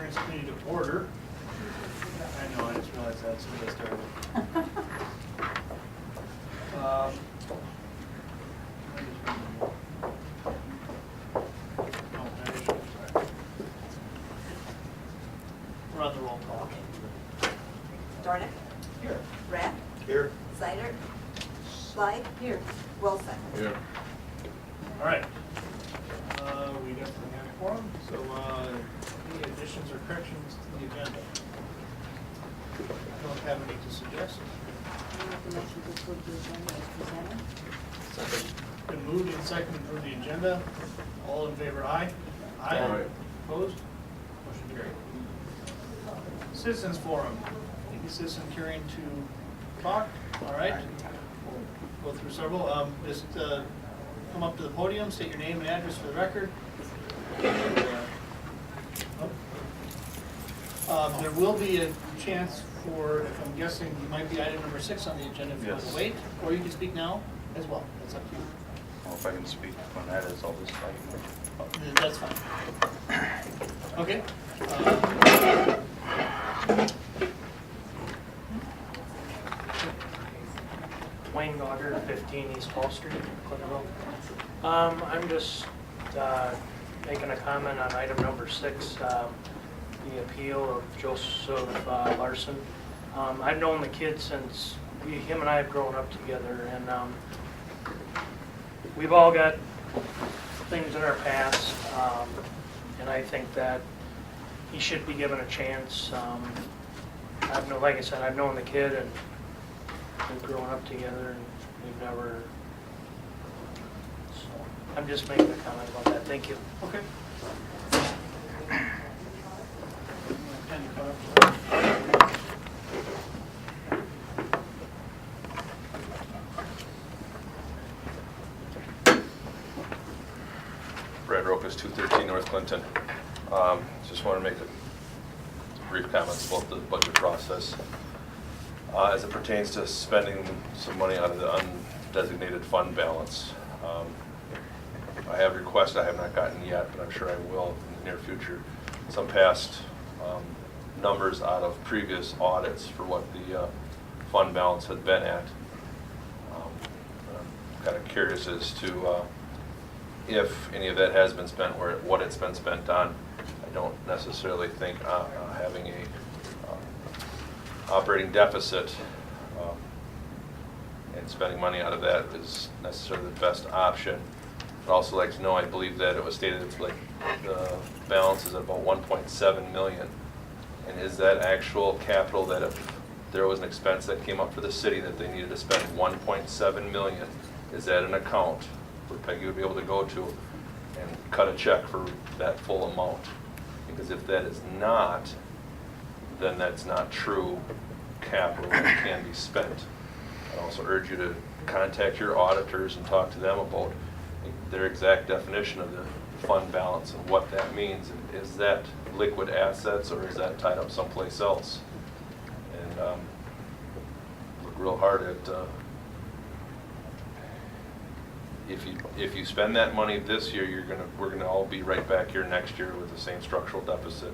Insurance Committee to order. I know, I just realized that as soon as I started. We're on the roll call. Dornick? Here. Rath? Here. Seider? Schley? Here. Wilson? Here. All right. We definitely have a quorum, so any additions or corrections to the agenda? I don't have any to suggest. I make a motion to approve the agenda as presented. Been moved and seconded to approve the agenda. All in favor, aye? Aye. Opposed? Motion carried. Citizens Forum. Any citizen caring to talk? All right. We'll go through several. Just come up to the podium, state your name and address for the record. There will be a chance for, if I'm guessing, you might be item number 6 on the agenda if you want to Yes. wait, or you can speak now as well. That's up to you. Well, if I can speak on that, it's all this time. That's fine. Okay. Wayne Gauger, 15 East Hall Street, Clintonville. I'm just making a comment on item number 6, the appeal of Joseph Larson. I've known the kid since him and I have grown up together, and we've all got things in our past, and I think that he should be given a chance. Like I said, I've known the kid, and we've grown up together, and we've never, so I'm just making a comment about that. Thank you. Okay. Can you cut up? Brad Rokas, 213 North Clinton. Just want to make a brief comments about the budget process. As it pertains to spending some money out of the undesignated fund balance. I have requested, I have not gotten yet, but I'm sure I will in the near future, some past numbers out of previous audits for what the fund balance had been at. I'm kind of curious as to if any of that has been spent, what it's been spent on. I don't necessarily think having a operating deficit and spending money out of that is necessarily the best option. I'd also like to know, I believe that it was stated it's like the balance is at about 1.7 million. And is that actual capital that if there was an expense that came up for the city that they needed to spend 1.7 million, is that an account where Peggy would be able to go to and cut a check for that full amount? Because if that is not, then that's not true capital that can be spent. I also urge you to contact your auditors and talk to them about their exact definition of the fund balance and what that means. Is that liquid assets or is that tied up someplace else? And look real hard at if you spend that money this year, we're gonna all be right back here next year with the same structural deficit.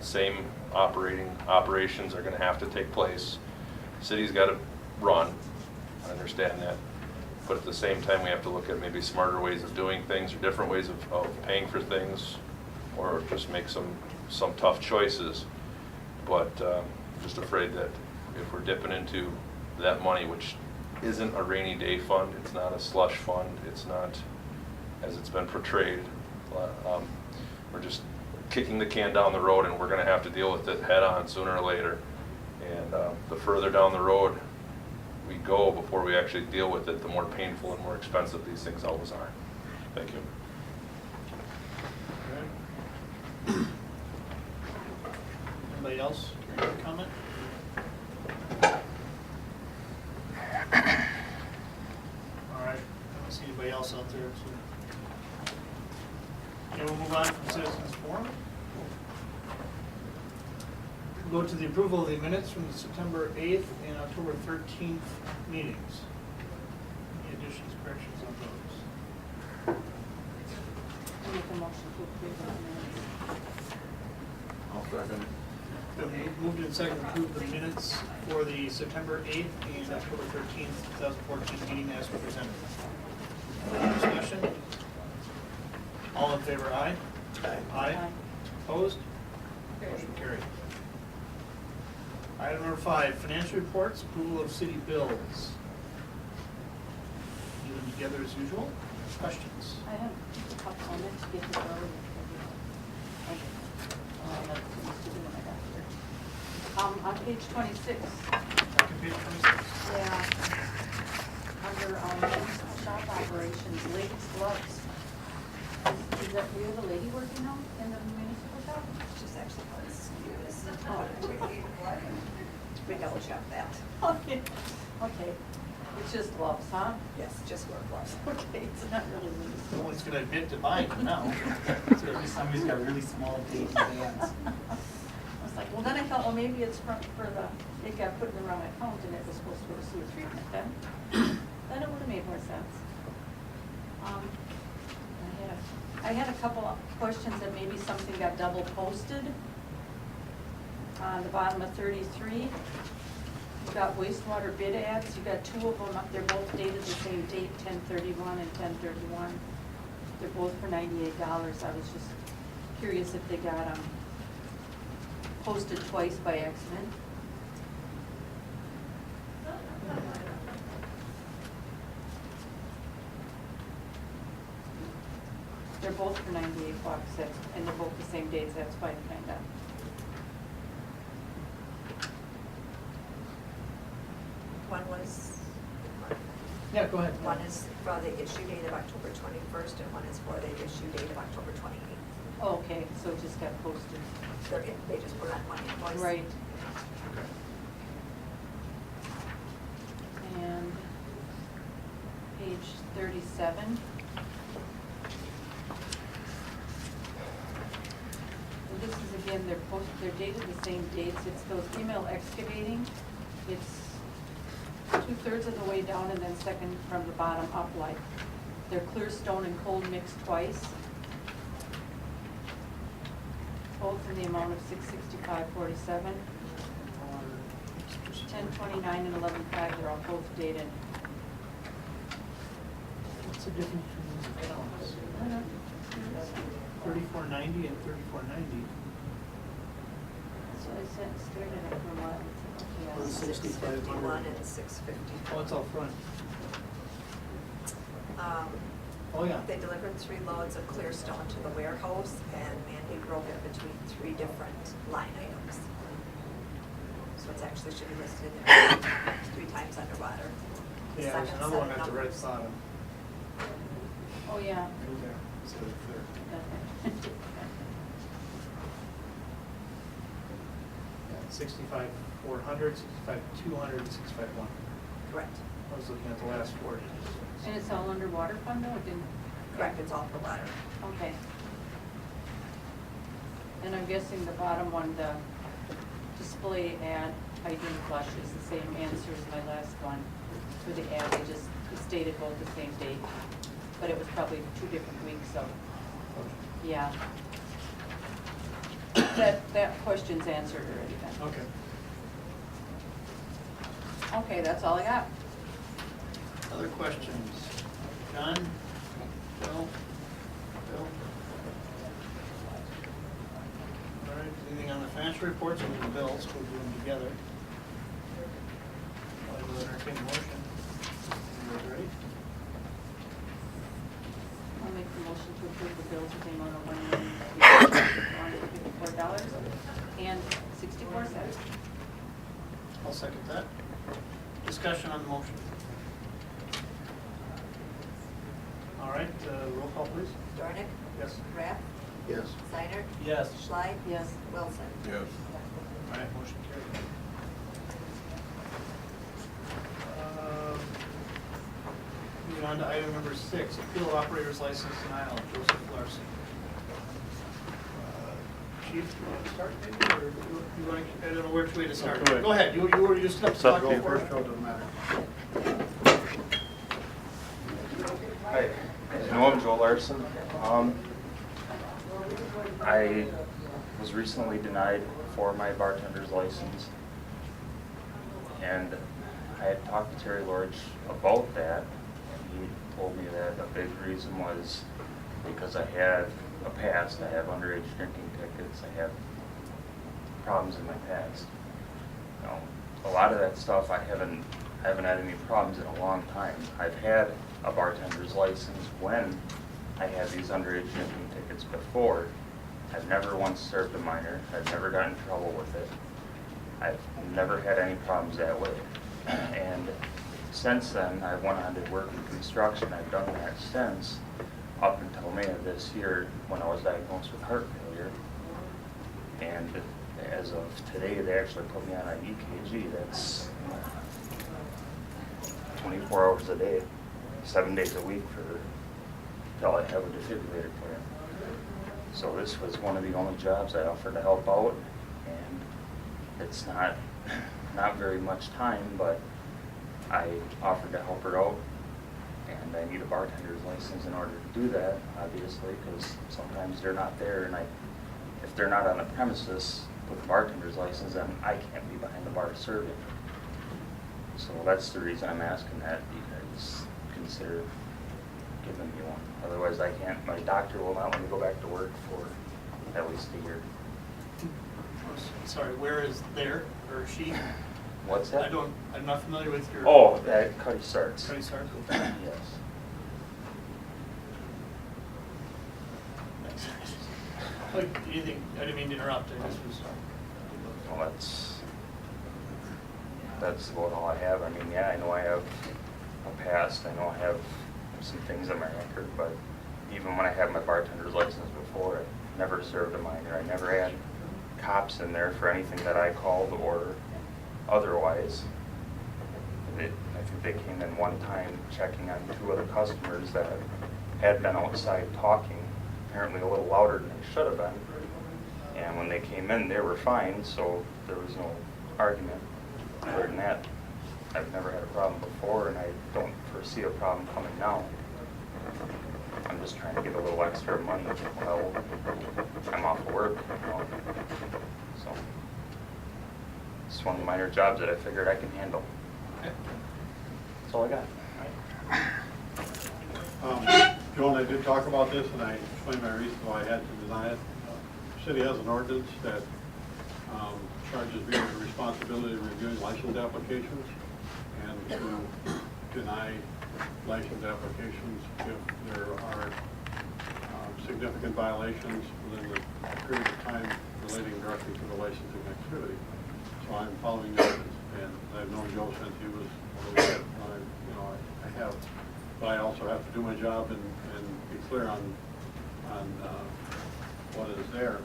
Same operations are gonna have to take place. City's gotta run, I understand that. But at the same time, we have to look at maybe smarter ways of doing things or different ways of paying for things, or just make some tough choices. But just afraid that if we're dipping into that money, which isn't a rainy day fund, it's not a slush fund, it's not as it's been portrayed. We're just kicking the can down the road, and we're going to have to deal with it head on sooner or later. And the further down the road we go before we actually deal with it, the more painful and more expensive these things always are. Thank you. Anybody else care to comment? All right, I don't see anybody else out there. So. Okay, we'll move on from Citizens Forum. Go to the approval of the minutes from the September 8th and October 13th meetings. Any additions, corrections on those? I make a motion to approve the minutes. I'll Second. Moved and seconded to approve the minutes for the September 8th and October 13th, 2014 meeting as presented. Any discussion? All in favor, aye? Aye. Aye. Opposed? Motion carried. Item number 5, financial reports, approval of city bills. Do them together as usual. Questions? I have a couple comments to get this early. That's what I used to do when I got here. On page 26, Second page 26. yeah, under municipal shop operations, ladies' gloves. Is that, we have a lady working now in the municipal shop? Just actually was used. Oh. We double check that. Okay, okay. It's just gloves, huh? Yes, just work gloves. Okay, it's not really No municipal. one's going to admit to buying them now. Somebody's got really small dainty hands. I was like, well, then I thought, well, maybe it's for the, it got put in the wrong account and it was supposed to go to sewer treatment then. Then it would have made more sense. I had a couple of questions that maybe something got double posted. On the bottom of 33, you've got wastewater bid ads, you got 2 of them, they're both dated the same date, 10/31 and 10/31. They're both for $98. I was just curious if they got posted twice by accident. They're both for $98, and they're both the same dates, that's why I find out. One was, Yeah, go ahead. one is for the issue date of October 21st, and one is for the issue date of October 28th. Oh, okay, so it just got posted. They just put on one invoice. Right. And page 37. And this is again, they're dated the same dates. It's those email excavating. It's 2/3 of the way down and then second from the bottom up, like they're clear stone and cold mixed twice. Both in the amount of $665.47. 10/29 and 11/5, they're all both dated. What's the difference between these accounts? 3490 and 3490. So I stared at it for a while. Or It's okay, 651 and 650. Oh, it's out front. Um, Oh, yeah. They delivered 3 loads of clear stone to the warehouse, and Mandy broke it between 3 different line items. So it's actually should be listed in 3 times underwater. The Yeah, there's second another set one of at the right numbers- bottom. Oh, yeah. Right there, instead of there. Okay. Yeah, 65,400, 65,200, and 65,100. Correct. I was looking at the last 4 digits. And it's all under water fund though, it didn't? Correct, it's all for water. Okay. And I'm guessing the bottom one, the display ad, hydrant flush is the same answer as my last one. For the ad, they just stated both the same date, but it was probably 2 different weeks, so, yeah. That question's answered already then. Okay. Okay, that's all I got. Other questions? John? Bill? Bill? All right, anything on the financial reports or the bills? We'll do them together. I will entertain a motion. You guys ready? I'll make the motion to approve the bills with the amount of $1,154.64. I'll second that. Discussion on the motion. All right, roll call please. Dornick? Yes. Rath? Yes. Steiner? Yes. Schley? Yes. Wilson? Yes. All right, motion carried. Moving on to item number 6, appeal of operator's license denial, Joseph Larson. Chief, you want to start maybe, or you want to, I don't know which way to start. Go ahead. Go ahead, you were just up to talk before. doesn't matter. Hi, as you know, I'm Joe Larson. I was recently denied for my bartender's license. And I had talked to Terry Lorge about that, and he told me that a big reason was because I had a past. I have underage drinking tickets. I have problems in my past. You know, a lot of that stuff I haven't had any problems in a long time. I've had a bartender's license when I had these underage drinking tickets before. I've never once served a minor. I've never gotten in trouble with it. I've never had any problems that way. And since then, I went on to work in construction. I've done that since up until May of this year when I was diagnosed with heart failure. And as of today, they actually put me on an EKG that's 24 hours a day, 7 days a week till I have a defibrillator put in. So this was one of the only jobs I offered to help out, and it's not very much time, but I offered to help her out, and I need a bartender's license in order to do that, obviously, because sometimes they're not there, and if they're not on the premises with a bartender's license, then I can't be behind the bar serving. So that's the reason I'm asking that you guys consider giving me one. Otherwise, I can't. My doctor will not let me go back to work for at least a year. Sorry, where is there, or she? What's that? I'm not familiar with your. Oh, that Cuddy Starts. Cuddy Starts? Yes. Thanks. Like, anything, I didn't mean to interrupt, I just was. Well, that's about all I have. I mean, yeah, I know I have a past. I know I have some things on my record, but even when I had my bartender's license before, I never served a minor. I never had cops in there for anything that I called or otherwise. I think they came in one time checking on 2 other customers that had been outside talking, apparently a little louder than they should have been. And when they came in, they were fine, so there was no argument. Other than that, I've never had a problem before, and I don't foresee a problem coming now. I'm just trying to get a little extra money while I'm off of work, you know. So it's one of the minor jobs that I figured I can handle. Okay. That's all I got. Joan, I did talk about this, and I explained my reason why I had to deny it. The city has an ordinance that charges me with the responsibility of reviewing license applications and to deny license applications if there are significant violations within the period of time relating directly to the licensing activity. So I'm following that, and I've known Joe since he was a little kid. I have, but I also have to do my job and be clear on what is there.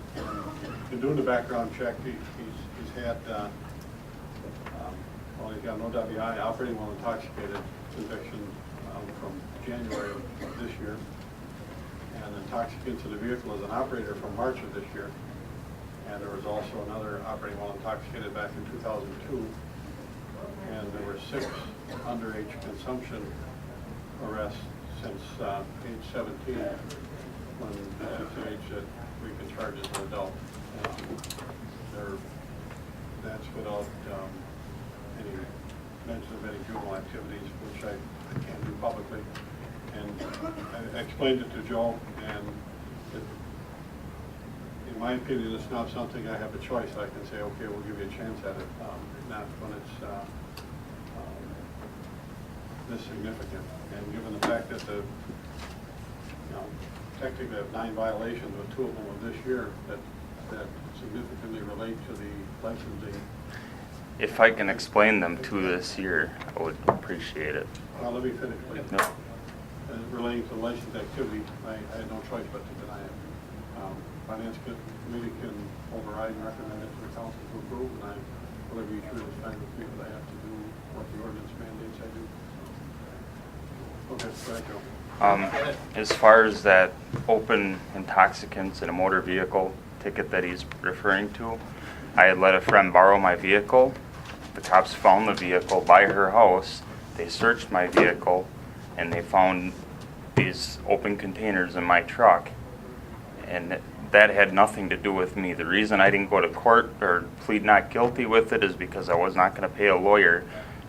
In doing the background check, he's had, he's got an OWI, operating while intoxicated, conviction from January of this year, and intoxicants in the vehicle as an operator from March of this year. And there was also another operating while intoxicated back in 2002. And there were 6 underage consumption arrests since age 17, when that's the age that we can charge as an adult. That's without any mention of any juvenile activities, which I can't do publicly. And I explained it to Joe, and in my opinion, it's not something I have a choice. I can say, okay, we'll give you a chance at it, not when it's this significant. And given the fact that technically I have 9 violations, with 2 of them of this year that significantly relate to the licensing. If I can explain them to this year, I would appreciate it. Well, let me finish, please. No. Relating to license activity, I had no choice but to deny it. Finance committee can override and recommend it to the council to approve, and whatever you choose is fine with me, but I have to do what the ordinance mandates I do. Okay, go ahead, Joe. As far as that open intoxicants in a motor vehicle ticket that he's referring to, I had let a friend borrow my vehicle. The cops found the vehicle by her house. They searched my vehicle, and they found these open containers in my truck. And that had nothing to do with me. The reason I didn't go to court or plead not guilty with it is because I was not going to pay a lawyer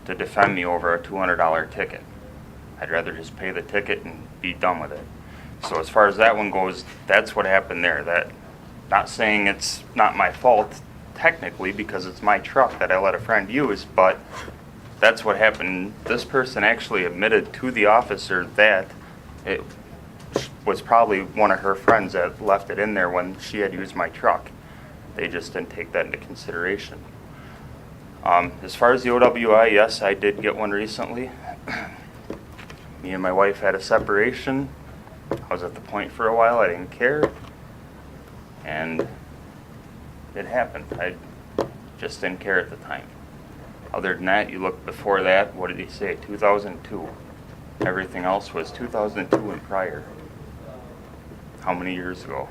to defend me over a $200 ticket. I'd rather just pay the ticket and be done with it. So as far as that one goes, that's what happened there. That, not saying it's not my fault technically because it's my truck that I let a friend use, but that's what happened. This person actually admitted to the officer that it was probably one of her friends that left it in there when she had used my truck. They just didn't take that into consideration. As far as the OWI, yes, I did get one recently. Me and my wife had a separation. I was at the point for a while, I didn't care. And it happened. I just didn't care at the time. Other than that, you look before that, what did he say? 2002. Everything else was 2002 and prior. How many years ago?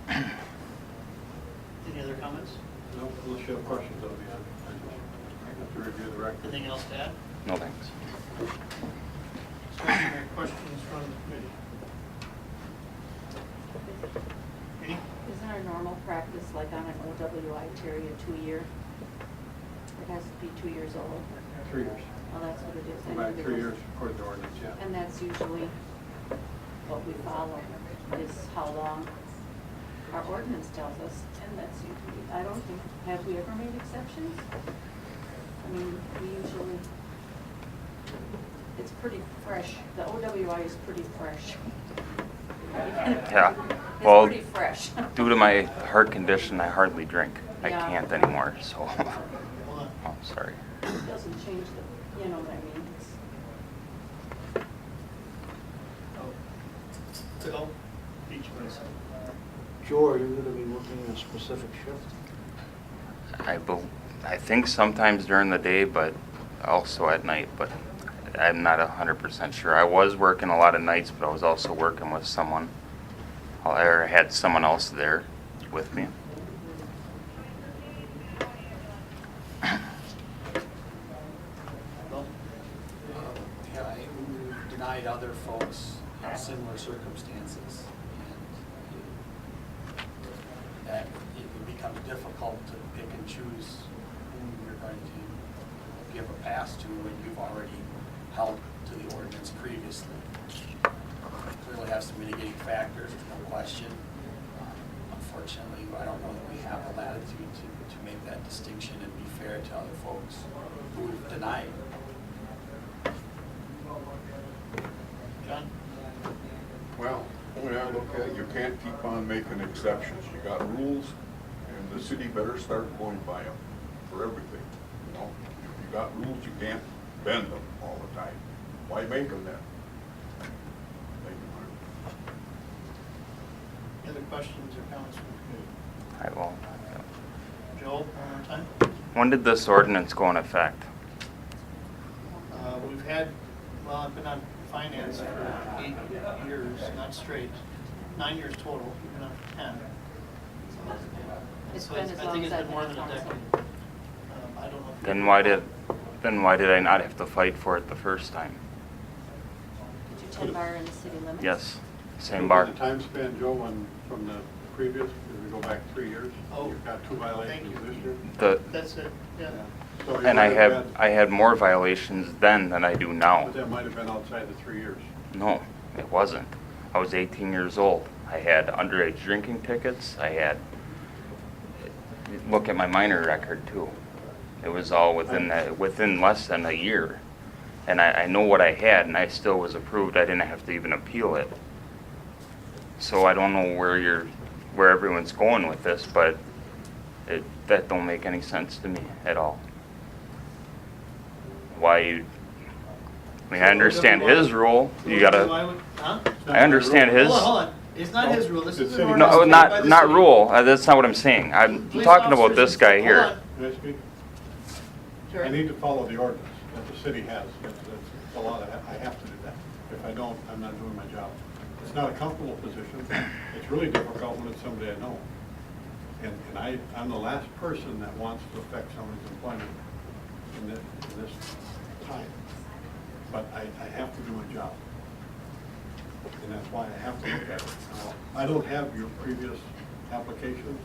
Any other comments? No, unless you have questions, I'll be on. I just have to review the record. Anything else to add? No thanks. Discussion or questions from the committee? Any? Isn't our normal practice, like on an OWI, Terry, a 2-year? It has to be 2 years old. 3 years. Well, that's what it is. Go back 3 years according to ordinance, yeah. And that's usually what we follow, is how long our ordinance tells us, and that's usually, I don't think, have we ever made exceptions? I mean, we usually, it's pretty fresh, the OWI is pretty fresh. Yeah. It's Well, pretty fresh. due to my heart condition, I hardly drink. I Yeah. can't anymore, so Hold on. I'm sorry. It doesn't change the, you know what I mean? It's, Bill, each place. Joe, are you going to be working a specific shift? I think sometimes during the day, but also at night, but I'm not 100% sure. I was working a lot of nights, but I was also working with someone. I had someone else there with me. Bill? Yeah, we've denied other folks in similar circumstances. And that it becomes difficult to pick and choose whom you're going to give a pass to when you've already held to the ordinance previously. Clearly have some mitigating factors, there's no question. Unfortunately, I don't know that we have the latitude to make that distinction and be fair to other folks who we've denied. John? Well, the way I look at it, you can't keep on making exceptions. You got rules, and the city better start going by them for everything. You know, if you got rules, you can't bend them all the time. Why make them then? Thank you, Mark. Any other questions or comments from the committee? I will. Joel, one more time? When did this ordinance go in effect? We've had, well, I've been on finance for 8 years, not straight, 9 years total, we've been on for 10. It's So been as I long think as it's I've been more been than on a council. decade. I don't know. If Then why did I not have to fight for it the first time? Did you 10 bar in the city limits? Yes, same bar. The time span, Joe, from the previous, if we go back 3 years, Oh, you've got 2 violations thank you. this year. That's it, yeah. So you And I might have had more violations then than I do now. But that might have been outside the 3 years. No, it wasn't. I was 18 years old. I had underage drinking tickets. I had, look at my minor record too. It was all within less than a year. And I know what I had, and I still was approved. I didn't have to even appeal it. So I don't know where everyone's going with this, but that don't make any sense to me at all. Why you, I mean, I understand his rule. You gotta, Huh? I understand his. Hold on. It's not his rule, this is an No, ordinance. No, made by the not city. rule. That's not what I'm saying. I'm Police talking about officers this guy and- here. hold on. Can I speak? Sure. I need to follow the ordinance that the city has. That's a law that I have to do that. If I don't, I'm not doing my job. It's not a comfortable position. It's really difficult when it's somebody I know. And I'm the last person that wants to affect someone's employment in this time. but I have to do my job. And that's why I have to look at it. I don't have your previous applications.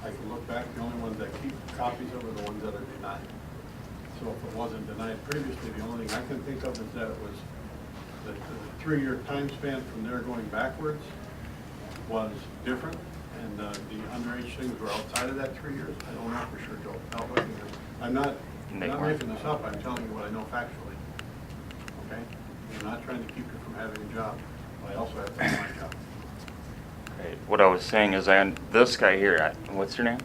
I can look back, the only ones that keep copies of are the ones that are denied. So if it wasn't denied previously, the only thing I can think of is that it was the 3-year time span from there going backwards was different, and the underage things were outside of that 3 years. I don't know for sure, Joe. Without looking at it. I'm not making this up, I'm telling you what I know factually. Okay? I'm not trying to keep you from having a job, but I also have to do my job. Right. What I was saying is, this guy here, what's your name?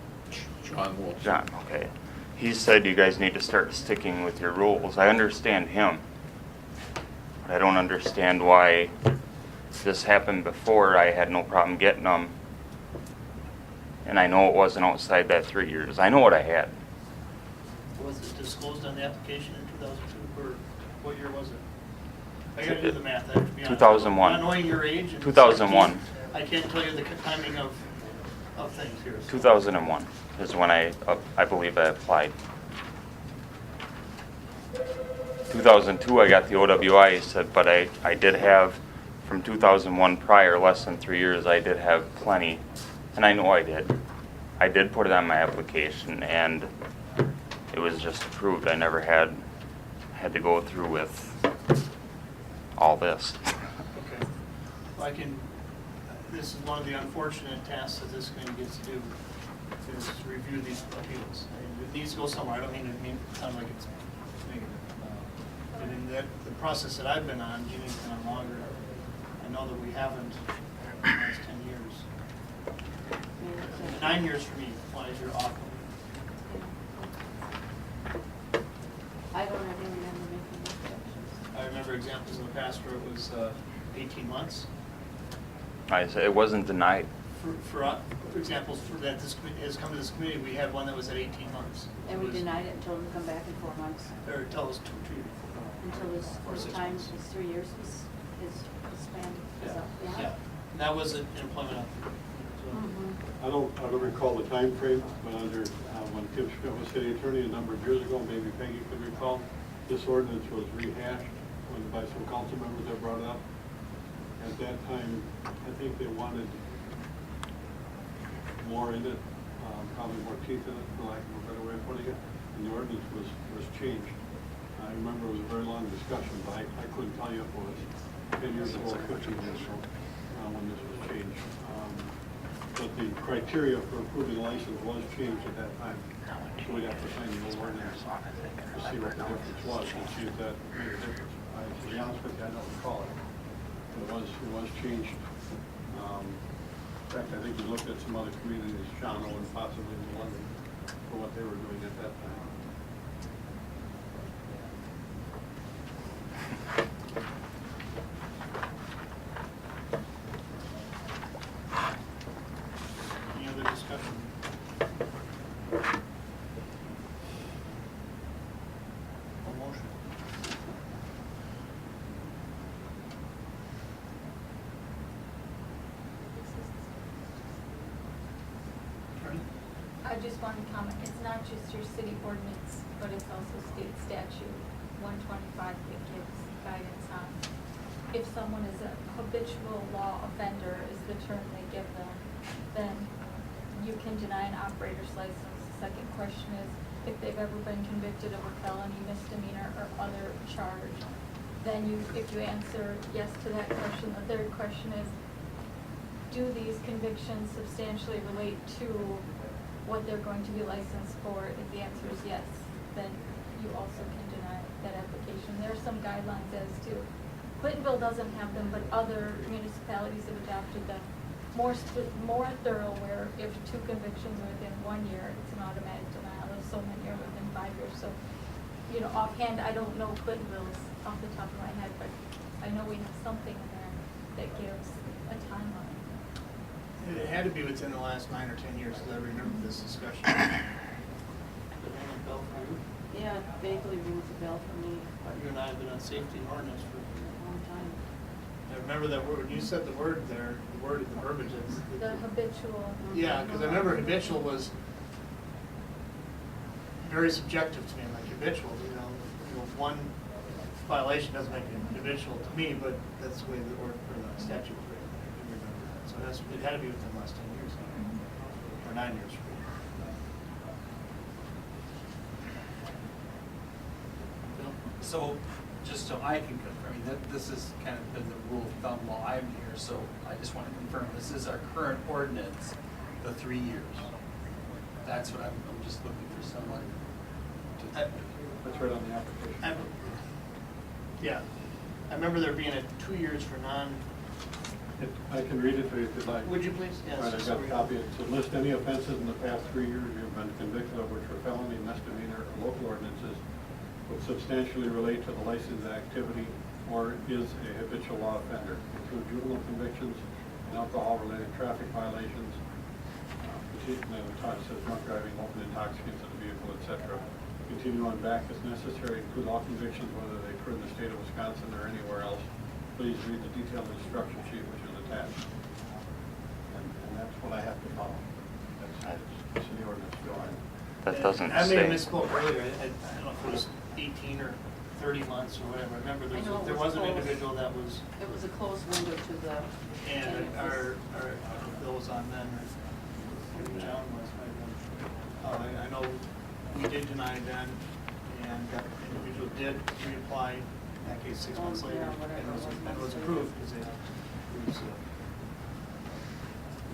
John Wilson. John, okay. He said you guys need to start sticking with your rules. I understand him. But I don't understand why this happened before. I had no problem getting them. And I know it wasn't outside that 3 years. I know what I had. Was it disclosed on the application in 2002, or what year was it? I gotta do the math, I have to be honest. 2001. Not knowing your age. and 2001. I can't tell you the timing of things here. so. 2001 is when I believe I applied. 2002 I got the OWI, he said, but I did have, from 2001 prior, less than 3 years, I did have plenty. And I know I did. I did put it on my application, and it was just approved. I never had to go through with all this. Okay. Well, this is one of the unfortunate tasks that this committee gets to do, is to review these appeals. I mean, it needs to go somewhere. I don't mean to sound like it's negative. But in the process that I've been on, Jeannie's been on longer, I know that we haven't in the last 10 years. 9 years for me, why is your off? I don't ever remember making objections. I remember examples in the past where it was 18 months. I said it wasn't denied. For examples that this committee has come to this committee, we had one that was at 18 months. And we denied it until we come back in 4 months, Or tell us two, until his Or 6 time, months. his 3 years was, his span was up. Yeah. And that was an employment opportunity. Mhm. I don't recall the time frame, but under, when Tim Schmidt was city attorney a number of years ago, maybe Peggy could recall, this ordinance was rehashed by some council members that brought it up. At that time, I think they wanted more in it, probably more teeth in it, for lack of a better way of putting it, and the ordinance was changed. I remember it was a very long discussion, but I couldn't tell you if it was 10 years ago or 15 years ago when this was changed. But the criteria for approving a license was changed at that time. So we'd have to find the old ordinance to see what the difference was and see if that made a difference. To be honest with you, I don't recall it. It was changed. In fact, I think we looked at some other communities, Shawano and possibly in London, for what they were doing at that time. Any other discussion? A motion? Attorney? I just want to comment, it's not just your city ordinance, but it's also state statute 125 that gives guidance on if someone is a habitual law offender, is the term they give them, then you can deny an operator's license. The second question is, if they've ever been convicted of a felony, misdemeanor, or other charge, then if you answer yes to that question, the third question is, do these convictions substantially relate to what they're going to be licensed for? If the answer is yes, then you also can deny that application. There are some guidelines as to, Clintonville doesn't have them, but other municipalities have adopted them more thorough, where if 2 convictions are within 1 year, it's an automatic denial. If so many are within 5 years. So, offhand, I don't know Clintonville's off the top of my head, but I know we have something in there that gives a timeline. It had to be within the last 9 or 10 years, because I remember this discussion. Bell for you? Yeah, it vaguely rings a bell for me, but You and I have been on safety and ordinance for, a long time. I remember that word, when you said the word there, the word in the verbiage. The habitual. Yeah, because I remember habitual was very subjective to me, like habitual, one violation doesn't make it individual to me, but that's the way the statute was written. I can remember that. So it had to be within the last 10 years, or 9 years. Bill? So, just so I can confirm, I mean, this has kind of been the rule of thumb while I'm here, so I just want to confirm, this is our current ordinance, the 3 years. That's what I'm just looking for someone to. That's right on the application. Yeah. I remember there being 2 years for I can read it to you if you'd like. Would you please? Yes. All right, I got a copy. It says, list any offenses in the past 3 years you've been convicted of which were felony, misdemeanor, or local ordinances would substantially relate to the licensed activity or is a habitual law offender. Include juvenile convictions and alcohol-related traffic violations. Then it talks, says drunk driving, open intoxicants in the vehicle, etc. Continue on back as necessary. Include all convictions, whether they occur in the state of Wisconsin or anywhere else. Please read the detailed instruction sheet which is attached. And that's what I have to follow. That's in the ordinance. That doesn't I may have say. misspoke earlier. I don't know if it was 18 or 30 months or whatever. I remember I know it there was was an close. individual that was, It was a closed window to the. and our Bill was on then, or maybe John was. I know we did deny then, and that individual did reapply, in that case 6 months later, Yeah, whatever and it was approved because it was a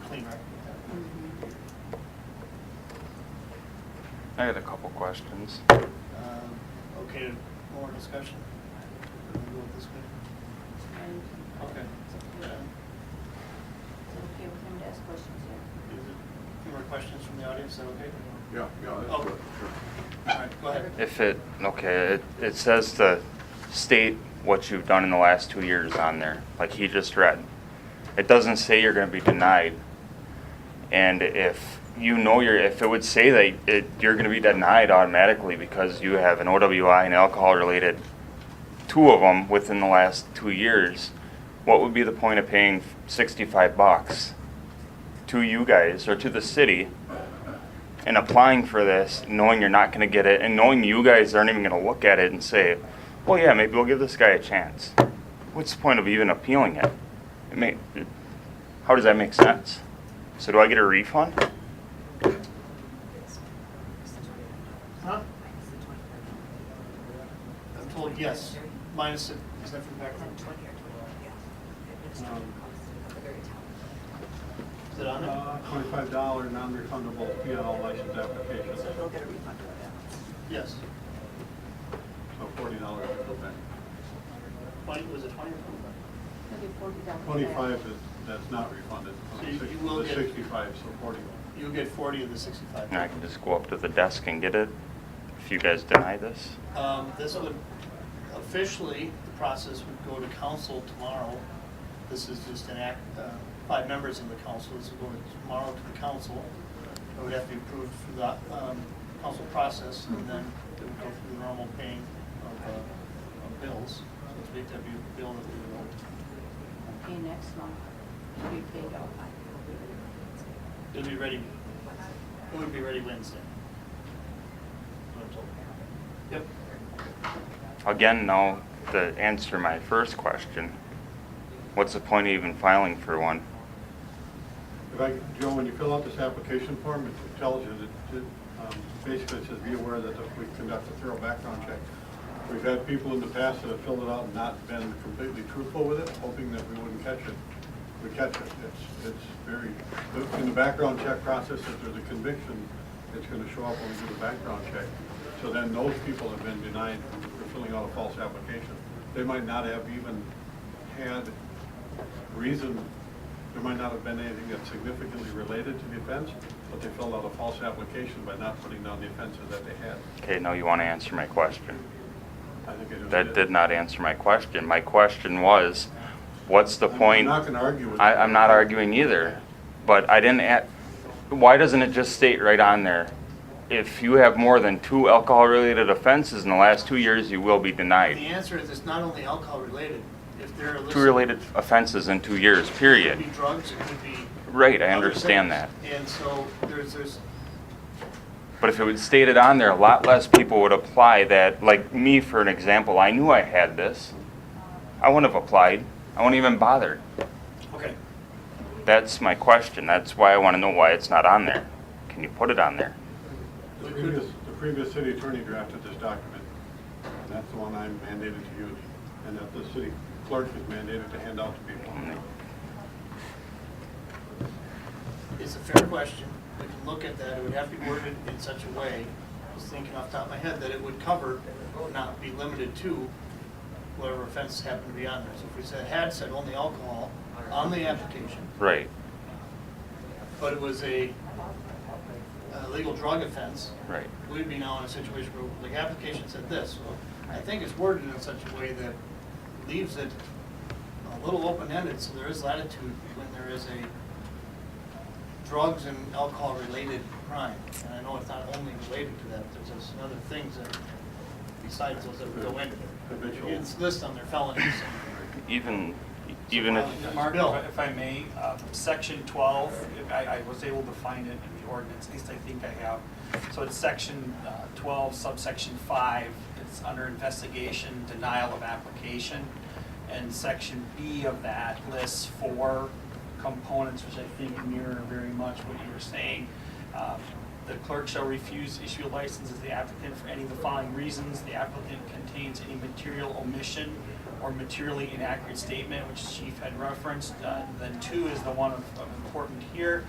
clean record. Mhm. I had a couple questions. Okay, more discussion? We're gonna go with this way? And Okay. It's okay with him to ask questions here. Is it, any more questions from the audience? Is that okay? Yeah, that's Oh. good. All right, go ahead. If it says to state what you've done in the last 2 years on there, like he just read. It doesn't say you're going to be denied. And if if it would say that you're going to be denied automatically because you have an OWI and alcohol related, 2 of them within the last 2 years, what would be the point of paying $65 to you guys or to the city and applying for this, knowing you're not going to get it, and knowing you guys aren't even going to look at it and say, well, yeah, maybe we'll give this guy a chance. What's the point of even appealing it? How does that make sense? So do I get a refund? Huh? I'm told yes, minus it, is that from background? 20 or 20, yeah. Administrative costs at the very top. Is it on there? $25 non-refundable fee on all license applications. So they'll get a refund for that. Yes. So $40 will go back. 20, was it 20 or 25? Maybe $40. 25 that's not refunded. So you will The get- 65, so 40. You'll get 40 of the 65. And I can just go up to the desk and get it if you guys deny this? This would, officially, the process would go to council tomorrow. This is just an act, 5 members of the council. This will go tomorrow to the council. It would have to be approved through the council process, and then it would go through the normal paying of bills. So it's big to be a bill that we will. Pay next month to be paid out. It'll be ready, it would be ready Wednesday. What I'm told. Yep. Again, now, to answer my first question, what's the point of even filing for one? Joe, when you fill out this application form, it tells you that, basically it says be aware that we conduct a thorough background check. We've had people in the past that have filled it out and not been completely truthful with it, hoping that we wouldn't catch it. We catch it. It's very, in the background check process, if there's a conviction, it's going to show up when we do the background check. So then those people have been denied for filling out a false application. They might not have even had reason, there might not have been anything that's significantly related to the offense, but they filled out a false application by not putting down the offenses that they had. Okay, now you want to answer my question. I think it That did not answer my question. My question was, what's the I'm point? not going to argue with you. I'm not arguing either, but I didn't why doesn't it just state right on there, if you have more than 2 alcohol-related offenses in the last 2 years, you will be The denied? answer is it's not only alcohol related. If there are 2 related offenses in 2 years, It period. could be drugs, it could be. Right, I other understand things. that. And so there's But if it was stated on there, a lot less people would apply that, like me, for an example, I knew I had this. I wouldn't have applied. I wouldn't even bothered. Okay. That's my question. That's why I want to know why it's not on there. Can you put it on there? The previous city attorney drafted this document, and that's the one I'm mandated to use, and that the city clerk is mandated to hand out to people. It's a fair question. We can look at that. It would have to be worded in such a way, I was thinking off the top of my head, that it would cover, not be limited to, whatever offense happened to be on there. So if we had said only alcohol on the application, Right, but it was a legal drug offense, right. we'd be now in a situation where the application said this. So I think it's worded in such a way that leaves it a little open-ended, so there is latitude when there is a drugs and alcohol-related crime. And I know it's not only related to that, there's just other things that, besides those that would go into it. It's listed on their felonies. Even if, Mark, Bill. if I may, section 12, I was able to find it in the ordinance, at least I think I have. So it's section 12, subsection 5. It's under investigation, denial of application. And section B of that lists 4 components, which I think mirror very much what you were saying. The clerk shall refuse to issue a license to the applicant for any of the following reasons. The applicant contains any material omission or materially inaccurate statement, which the chief had referenced. Then 2 is the one of important here.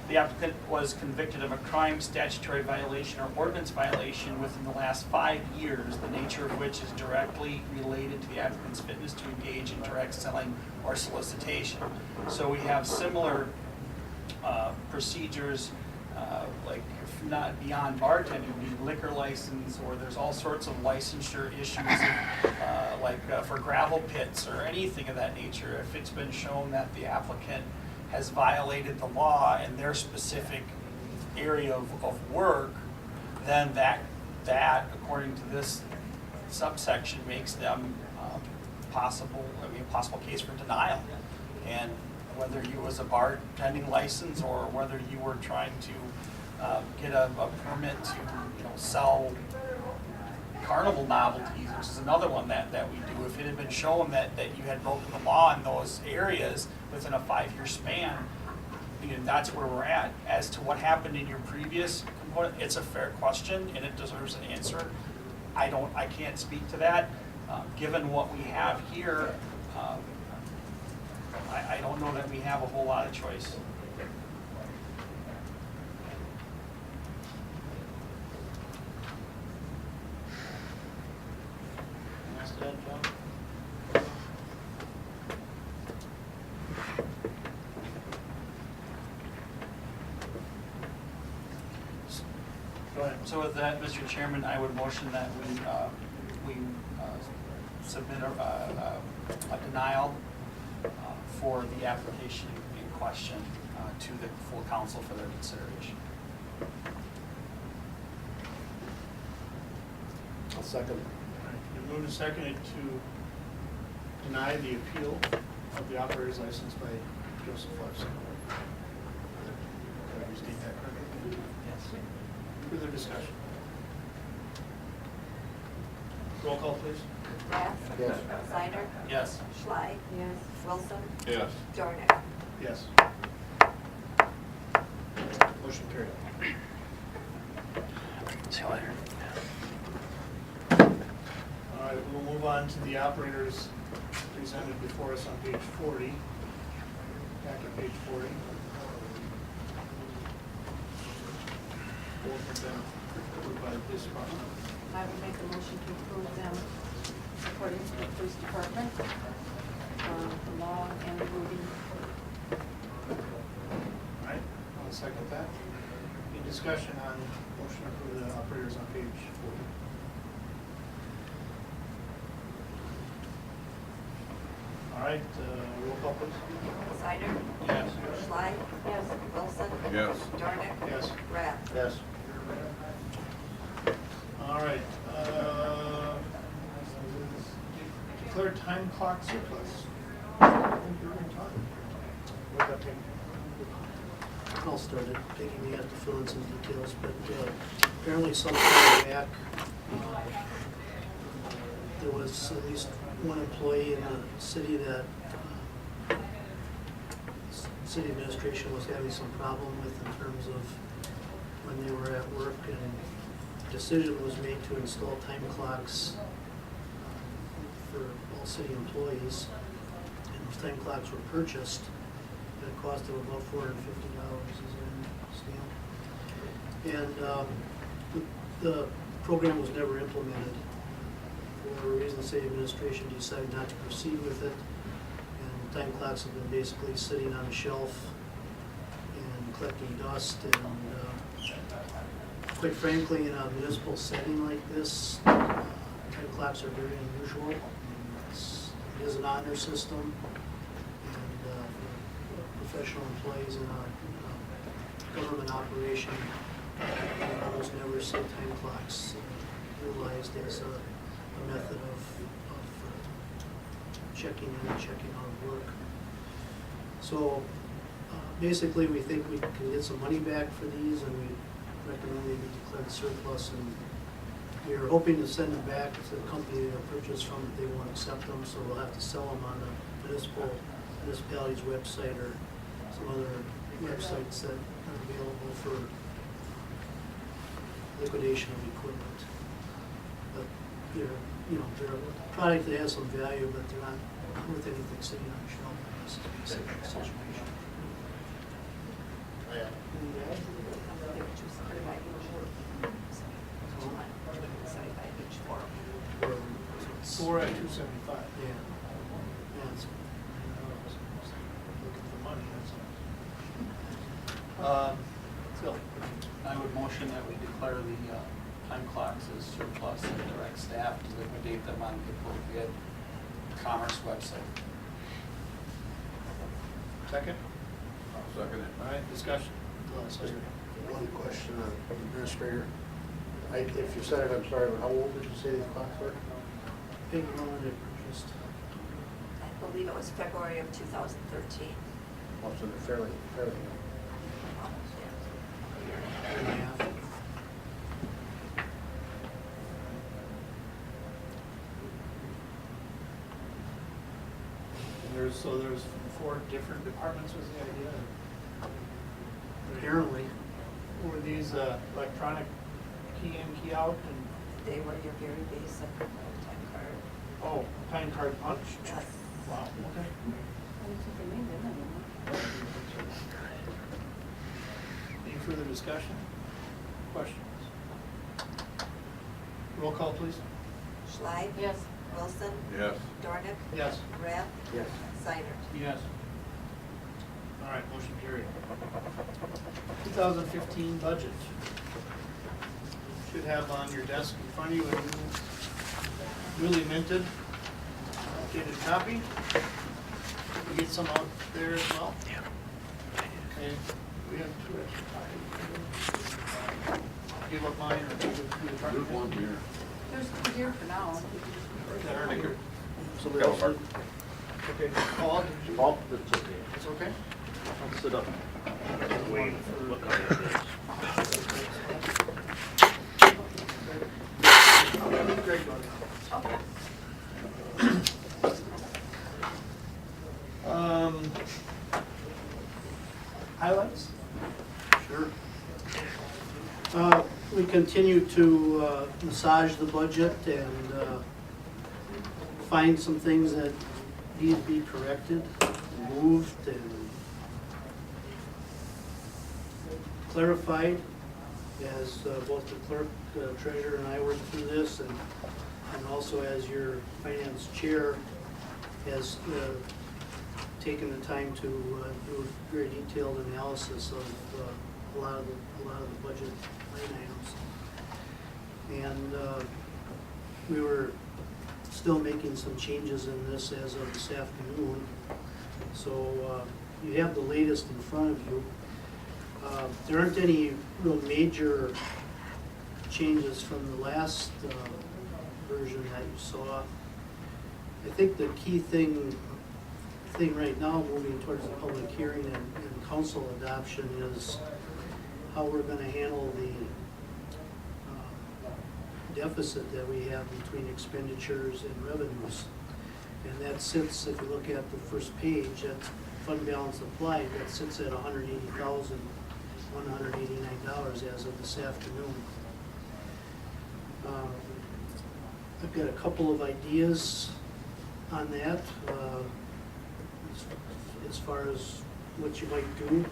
The applicant was convicted of a crime, statutory violation, or ordinance violation within the last 5 years, the nature of which is directly related to the applicant's fitness to engage in direct selling or solicitation. So we have similar procedures, like if not beyond bartending, it would be liquor license, or there's all sorts of licensure issues, for gravel pits or anything of that nature. If it's been shown that the applicant has violated the law in their specific area of work, then that according to this subsection makes them a possible case for denial. And whether you was a bartending license or whether you were trying to get a permit to sell carnival novelties, which is another one that we do. If it had been shown that you had broken the law in those areas within a 5-year span, that's where we're at. As to what happened in your previous component, it's a fair question and it deserves an answer. I can't speak to that. Given what we have here, I don't know that we have a whole lot of choice. Ask that, John? Go ahead. So with that, Mr. Chairman, I would motion that we submit a denial for the application in question to the full council for their consideration. I'll second. You moved and seconded to deny the appeal of the operator's license by Joseph Larson. Did I restate that correctly? Yes. Further discussion? Roll call, please. Rath? Yes. Steiner? Yes. Schley? Yes. Wilson? Yes. Dornick? Yes. Motion carried. see you later. All right, we'll move on to the operators presented before us on page 40. Back on page 40. Both have been approved by the police department. I would make a motion to approve them according to the police department, the law and the moving. All right, I'll second that. Any discussion on motion to approve the operators on page 40? All right, roll call, please. Steiner? Yes. Schley? Yes. Wilson? Yes. Dornick? Yes. Rath? Yes. All right. Declare time clock surplus. I think you're going to talk. Where'd that take? I'll start it, Peggy may have to fill in some details, but apparently some time back, there was at least one employee in the city that city administration was having some problem with in terms of when they were at work, and a decision was made to install time clocks for all city employees. And those time clocks were purchased at a cost of about $450, as I understand. And the program was never implemented. For whatever reason, the city administration decided not to proceed with it. And time clocks have been basically sitting on a shelf and collecting dust. And quite frankly, in a municipal setting like this, time clocks are very unusual. It is an honor system, and professional employees in a government operation almost never see time clocks utilized as a method of checking in and checking out of work. So basically, we think we can get some money back for these, and we recommend they be declared surplus, and we are hoping to send them back to the company they purchased from, but they won't accept them, so we'll have to sell them on the municipality's website or some other websites that are available for liquidation of equipment. But they're a product that has some value, but they're not worth anything sitting on a shelf in this situation. Four at $275. Yeah. Yeah, it's, Looking for money, that's all. Phil? I would motion that we declare the time clocks as surplus and direct staff to liquidate them on the appropriate commerce website. Second? I'll second it. All right, discussion. Just One question, Administrator. If you said it, I'm sorry, but how old did you say these clocks were? big loan they purchased. I believe it was February of 2013. Oh, so they're fairly young. Year and a half. And there's 4 different departments was the idea? Apparently. Were these electronic key in, key out, and, They were your very basic time card. oh, time card punch? Yes. Wow, okay. I don't think they made them anymore. Any further discussion? Questions? Roll call, please. Schley? Yes. Wilson? Yes. Dornick? Yes. Rath? Yes. Seinert? Yes. All right, motion carried. 2015 budget. Should have on your desk in front of you a newly minted, updated copy. We get some out there as well. Yeah. Okay, we have 2 extra copies. Give up mine or give it to the There's department. one here. There's 2 here for now. Somebody else did? Okay, Paul, did you? Paul, that's okay. It's okay? I'll sit up. Wait, look at this. Great one. Highlights? Sure. We continue to massage the budget and find some things that need to be corrected, moved, and clarified as both the clerk, treasurer, and I work through this, and also as your finance chair has taken the time to do a very detailed analysis of a lot of the budget line items. And we were still making some changes in this as of this afternoon. So you have the latest in front of you. There aren't any real major changes from the last version that you saw. I think the key thing right now, moving towards the public hearing and council adoption is how we're gonna handle the deficit that we have between expenditures and revenues. And that sits, if you look at the first page, that fund balance applied, that sits at $180,189 as of this afternoon. I've got a couple of ideas on that, as far as what you might do.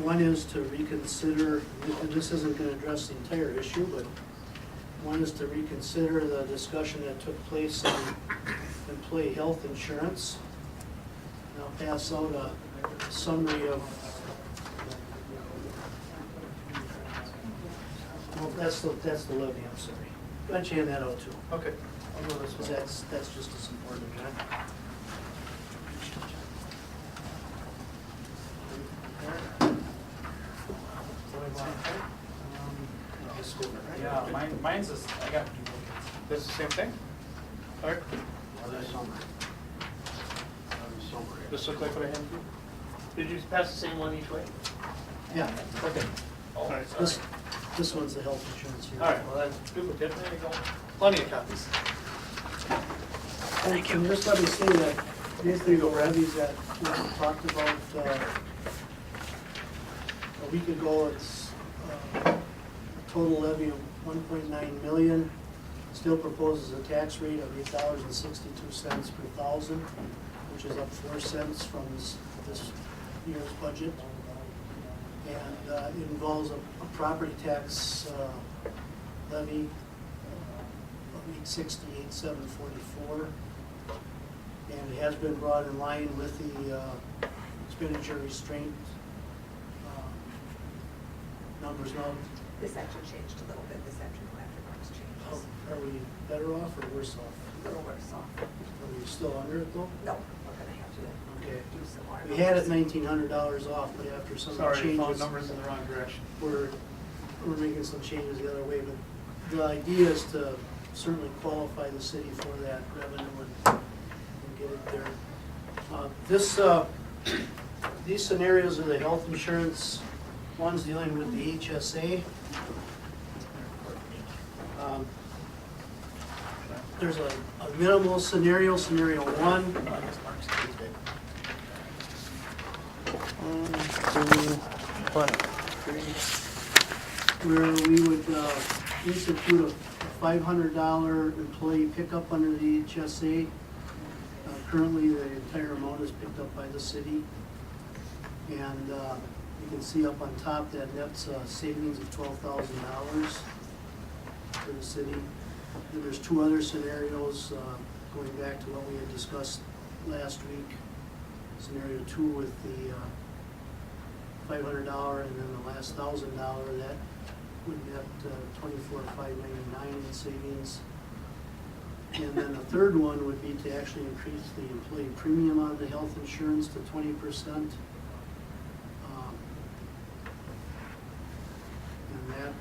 One is to reconsider, and this isn't gonna address the entire issue, but one is to reconsider the discussion that took place on employee health insurance. And I'll pass out a summary of, well, that's the levy, I'm sorry. Why don't you hand that out too? Okay, I'll go this Because way. that's just as important, huh? Yeah, mine's just, I got duplicates. This is the same thing? All right, this look like what I handed you? Did you pass the same one each way? Yeah, Okay. All right, this one's the health insurance here. All right, well, that's duplicate, there you go. Plenty of copies. Thank you. Just let me say that basically the levies that we talked about a week ago, it's a total levy of 1.9 million. Still proposes a tax rate of $8.62 per thousand, which is up 4 cents from this year's budget. And it involves a property tax levy of $868,744. And it has been brought in line with the expenditure restraint numbers now. This actually changed a little bit this afternoon after Mark's changes. Are we better off or worse off? A little worse off. Are we still under it though? No, we're gonna have to Okay. do some more. We had it $1,900 off, but after some Sorry, I found changes, numbers in the wrong direction. we're making some changes the other way. But the idea is to certainly qualify the city for that revenue and get it there. These scenarios are the health insurance, one's dealing with the HSA. There's a minimal scenario, scenario one. Where we would institute a $500 employee pickup under the HSA. Currently, the entire amount is picked up by the city. And you can see up on top that that's savings of $12,000 for the city. And there's two other scenarios, going back to what we had discussed last week. Scenario two with the $500 and then the last $1,000, that would get $24,599 in savings. And then the third one would be to actually increase the employee premium on the health insurance to 20%. And that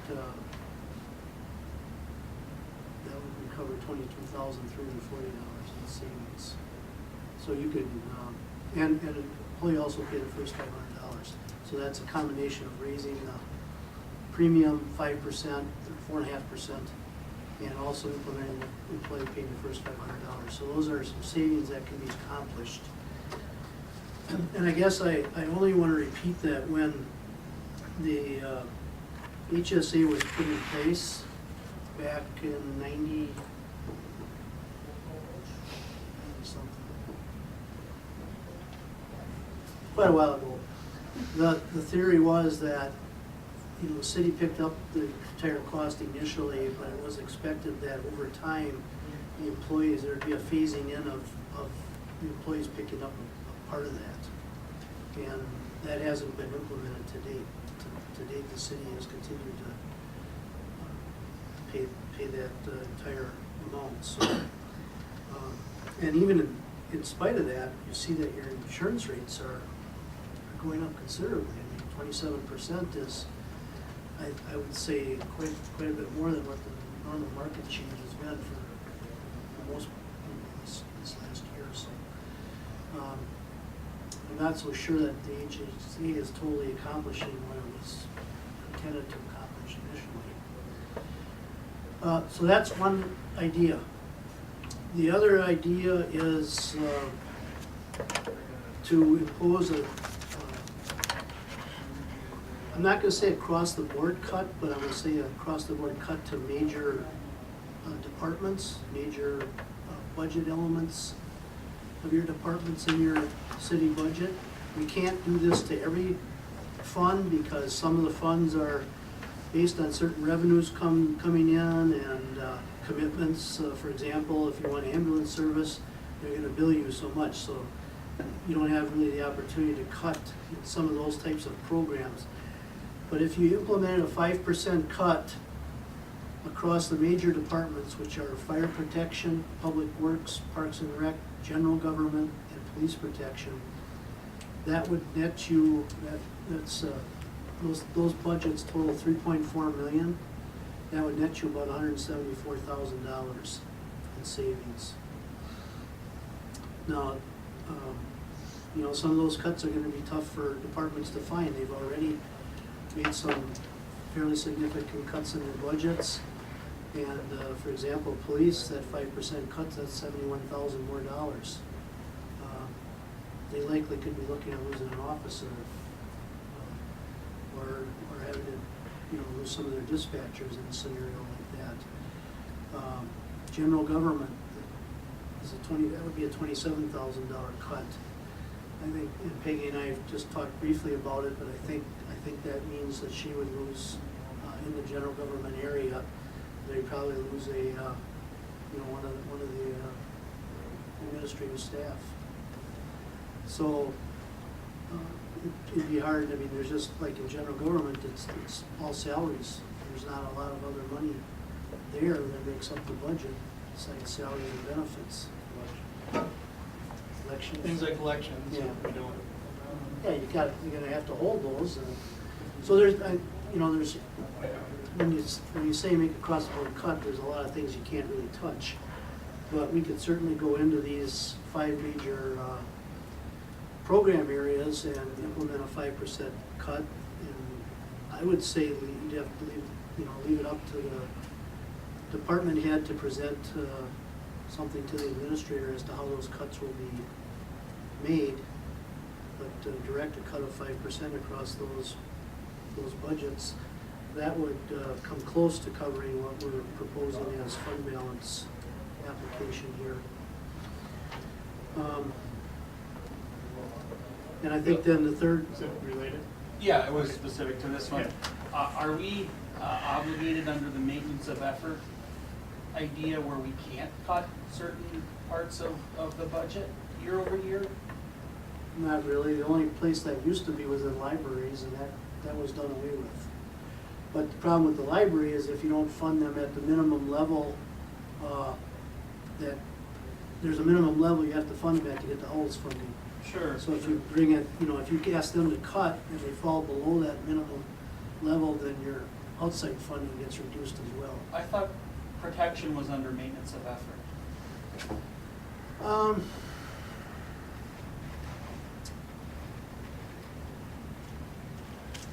would recover $22,340 in savings. So you could, and an employee also pay the first $500. So that's a combination of raising the premium 5% or 4.5%, and also implementing the employee paying the first $500. So those are some savings that can be accomplished. And I guess I only want to repeat that when the HSA was put in place back in 90 something, quite a while ago. The theory was that, you know, the city picked up the entire cost initially, but it was expected that over time, the employees, there'd be a phasing in of the employees picking up a part of that. And that hasn't been implemented to date. To date, the city has continued to pay that entire amount. So, and even in spite of that, you see that your insurance rates are going up considerably. I mean, 27% is, I would say, quite a bit more than what the normal market change has been for most people this last year. So, I'm not so sure that the HHC is totally accomplishing what it was intended to accomplish initially. So that's one idea. The other idea is to impose I'm not gonna say across-the-board cut, but I'm gonna say across-the-board cut to major departments, major budget elements of your departments in your city budget. We can't do this to every fund because some of the funds are based on certain revenues coming in and commitments. For example, if you want ambulance service, they're gonna bill you so much, so you don't have really the opportunity to cut in some of those types of programs. But if you implemented a 5% cut across the major departments, which are fire protection, public works, parks and rec, general government, and police protection, that would net you, those budgets total $3.4 million. That would net you about $174,000 in savings. Now, some of those cuts are gonna be tough for departments to find. They've already made some fairly significant cuts in their budgets. And for example, police, that 5% cut, that's $71,000 more dollars. They likely could be looking at losing an officer or having to, lose some of their dispatchers in a scenario like that. General government that would be a $27,000 cut. I think, and Peggy and I have just talked briefly about it, but I think that means that she would lose in the general government area. They'd probably lose one of the administrative staff. So it'd be hard. I mean, there's just like in general government, it's all salaries. There's not a lot of other money there that makes up the budget, besides salaries and benefits. Elections. Things like elections, Yeah. we don't. Yeah, you're gonna have to hold those, and so there's when you say make a cross-the-board cut, there's a lot of things you can't really touch. But we could certainly go into these 5 major program areas and implement a 5% cut. And I would say you'd have to leave it up to the department head to present something to the administrator as to how those cuts will be made. But direct a cut of 5% across those budgets, that would come close to covering what we're proposing as fund balance application here. And I think then the third. Is it related? Yeah, it was specific to this one. Okay. Are we obligated under the maintenance of effort idea where we can't cut certain parts of the budget year over year? Not really. The only place that used to be was in libraries, and that was done away with. But the problem with the library is if you don't fund them at the minimum level, that there's a minimum level you have to fund back to get the HOLS funding. Sure. So if you bring it, if you ask them to cut and they fall below that minimum level, then your outside funding gets reduced as well. I thought protection was under maintenance of effort.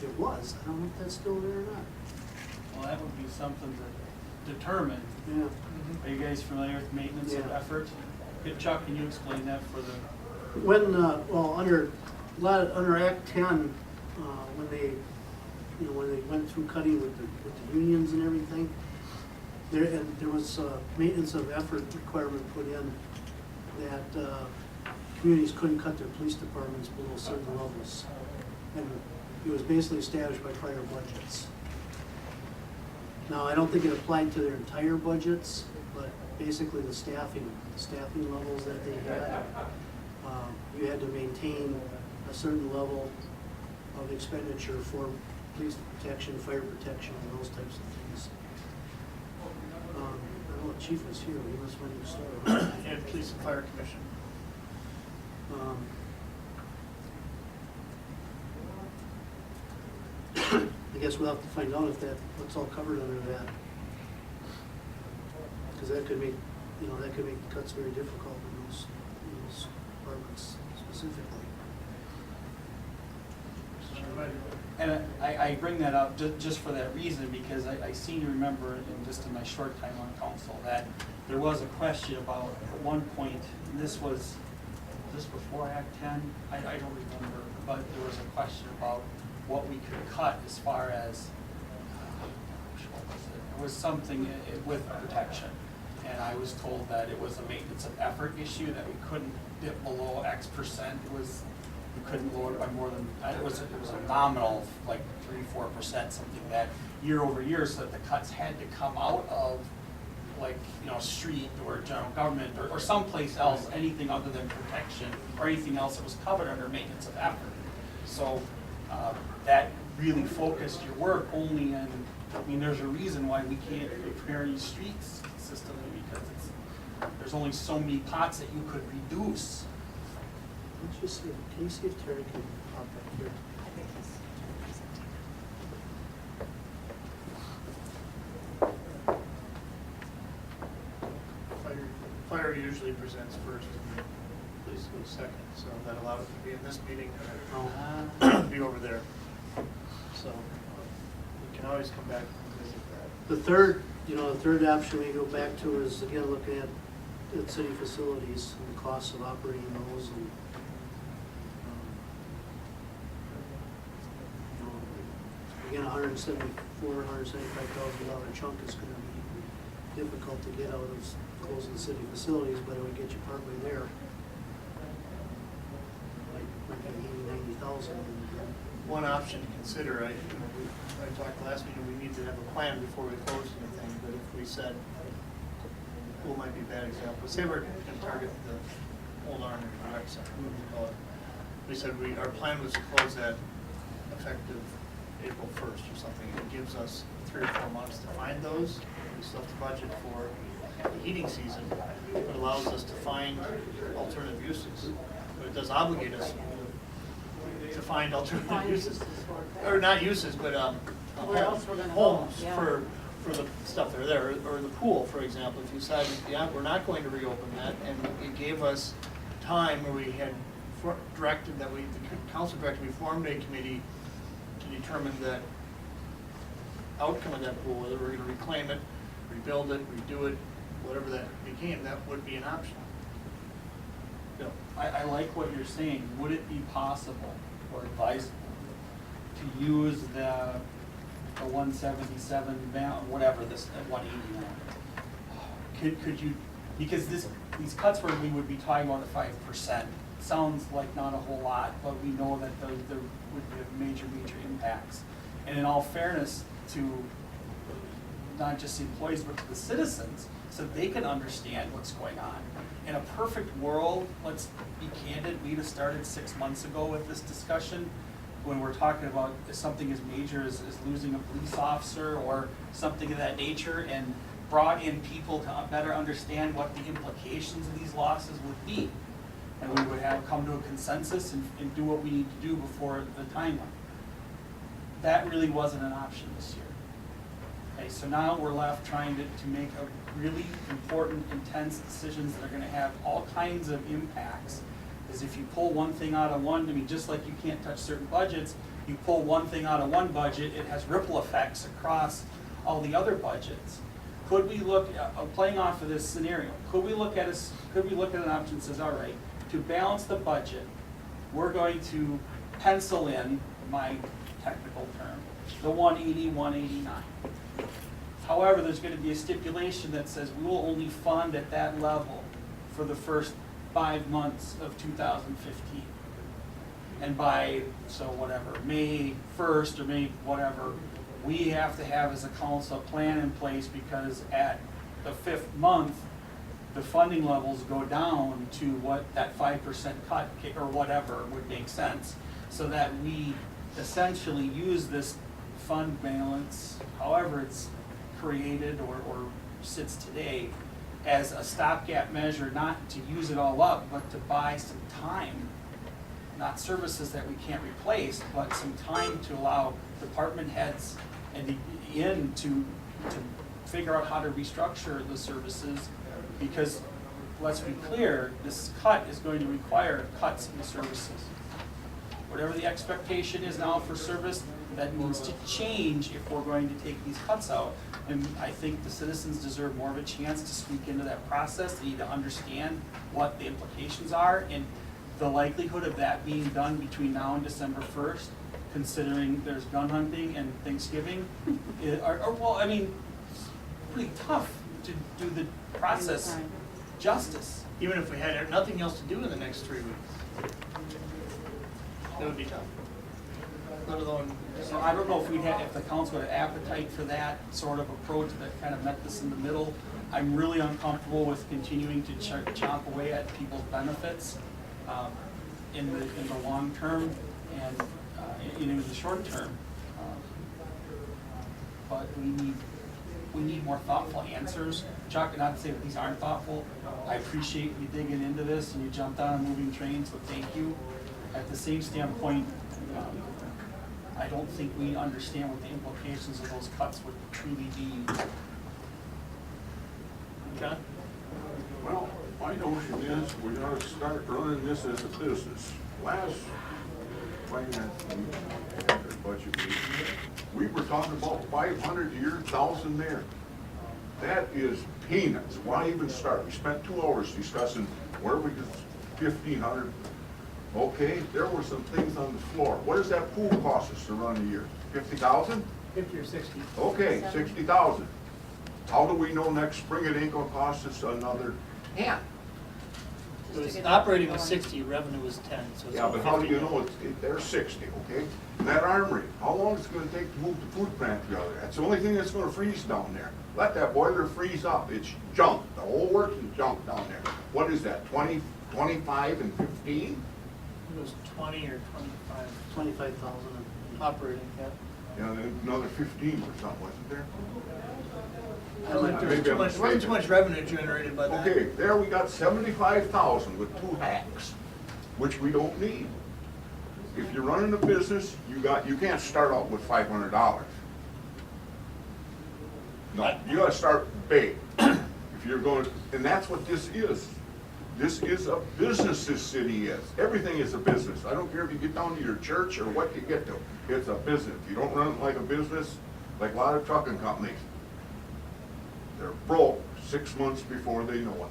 It was. I don't know if that's still there or not. Well, that would be something to determine. Yeah. Are you guys familiar with maintenance of Yeah. effort? Good, Chuck, can you explain that for the? When, under Act 10, when they went through cutting with the unions and everything, there was a maintenance of effort requirement put in that communities couldn't cut their police departments below certain levels. And it was basically established by prior budgets. Now, I don't think it applied to their entire budgets, but basically the staffing levels that they had. You had to maintain a certain level of expenditure for police protection, fire protection, and those types of things. I don't know if Chief was here, he must want to start. And Police and Fire Commission. I guess we'll have to find out if what's all covered under that. Because that could make the cuts very difficult in those departments specifically. ahead. And I bring that up just for that reason, because I seem to remember in my short time on council that there was a question about, at one point, and this was before Act 10? I don't remember, but there was a question about what we could cut as far as, what was it? It was something with protection. And I was told that it was a maintenance of effort issue, that we couldn't dip below X percent. We couldn't lower it by more than, it was a nominal, like 3-4%, something that year over year, so that the cuts had to come out of, like, street or general government or someplace else, anything other than protection or anything else that was covered under maintenance of effort. So that really focused your work only in, there's a reason why we can't repair these streets consistently, because there's only so many pots that you could reduce. Can you see if Terry can pop back here? I think he's presenting. Fire usually presents first and police goes second, so that allows it to be in this meeting and be over there. So we can always come back and visit that. The third option we go back to is, again, looking at city facilities and the costs of operating those, and again, $174,000, $175,000 chunk is going to be difficult to get out of closing city facilities, but it would get you partway there. Like 80,000, $90,000. One option to consider, I talked last meeting, we need to have a plan before we close anything, but if we said, pool might be a bad example, say we're going to target the old Army Rec Center, what we call it. We said our plan was to close that effective April 1st or something. It gives us 3 or 4 months to find those. We still have to budget for the heating season. It allows us to find alternative uses. But it does obligate us to find alternative uses. Or not uses, but Where else we're gonna go, homes yeah. for the stuff that are there. Or the pool, for example. If you decided, yeah, we're not going to reopen that, and it gave us time where we had directed that the council directed we formed a committee to determine the outcome of that pool, whether we're going to reclaim it, rebuild it, redo it, whatever that became, that would be an option. I like what you're saying. Would it be possible or advisable to use the 177 whatever this at 180 now? Could you, because these cuts where we would be talking about the 5%. Sounds like not a whole lot, but we know that there would be major impacts. And in all fairness to not just the employees, but to the citizens, so they can understand what's going on. In a perfect world, let's be candid, we'd have started 6 months ago with this discussion when we're talking about something as major as losing a police officer or something of that nature, and brought in people to better understand what the implications of these losses would be. And we would have come to a consensus and do what we need to do before the timeline. That really wasn't an option this year. Okay, so now we're left trying to make a really important, intense decisions that are gonna have all kinds of impacts. Because if you pull one thing out of one, just like you can't touch certain budgets, you pull one thing out of one budget, it has ripple effects across all the other budgets. Could we look, playing off of this scenario, could we look at an option that says, all right, to balance the budget, we're going to pencil in, my technical term, the 180, 189. However, there's going to be a stipulation that says we will only fund at that level for the first 5 months of 2015. And by, May 1st or May whatever, we have to have as a council a plan in place, because at the 5th month, the funding levels go down to what that 5% cut or whatever would make sense, so that we essentially use this fund balance, however it's created or sits today, as a stopgap measure, not to use it all up, but to buy some time, not services that we can't replace, but some time to allow department heads and to figure out how to restructure the services. Because, let's be clear, this cut is going to require cuts in services. whatever the expectation is now for service, that needs to change if we're going to take these cuts out. And I think the citizens deserve more of a chance to speak into that process. They need to understand what the implications are and the likelihood of that being done between now and December 1st, considering there's gun hunting and Thanksgiving, well, I mean, it's pretty tough to do the process justice. Even if we had nothing else to do in the next 3 weeks, that would be tough. Let alone. So I don't know if if the council had appetite for that sort of approach that kind of met this in the middle. I'm really uncomfortable with continuing to chomp away at people's benefits in the long term and in the short term. But we need more thoughtful answers. Chuck, not to say that these aren't thoughtful. I appreciate you digging into this and you jumped on a moving train, so thank you. At the same standpoint, I don't think we understand what the implications of those cuts would truly be. John? Well, my notion is we ought to start running this as a business. Last finance meeting, budget meeting, we were talking about 500 here, 1,000 there. That is peanuts. Why even start? We spent 2 hours discussing where we could 1,500. Okay, there were some things on the floor. What does that pool cost us to run a year? 50,000? 50 or 60. Okay, 60,000. How do we know next spring it ain't gonna cost us another 10? It was operating was 60, revenue was 10, so it's Yeah, all but how do 50 you now. know they're 60, okay? That armory, how long is it gonna take to move the food plant together? That's the only thing that's gonna freeze down there. Let that boiler freeze up, it's junk, the whole works is junk down there. What is that, 20, 25 and 15? It was 20 or 25 25,000. operating, yeah. Yeah, then another 15 or something, wasn't there? I don't think there was Maybe too I'm much, wasn't too mistaken. much revenue generated by that. Okay, there we got 75,000 with 2 hacks, which we don't need. If you're running a business, you can't start out with $500. No, you gotta start big. If you're going, and that's what this is. This is a business, this city is. Everything is a business. I don't care if you get down to your church or what you get to. It's a business. If you don't run it like a business, like a lot of trucking companies, they're broke 6 months before they know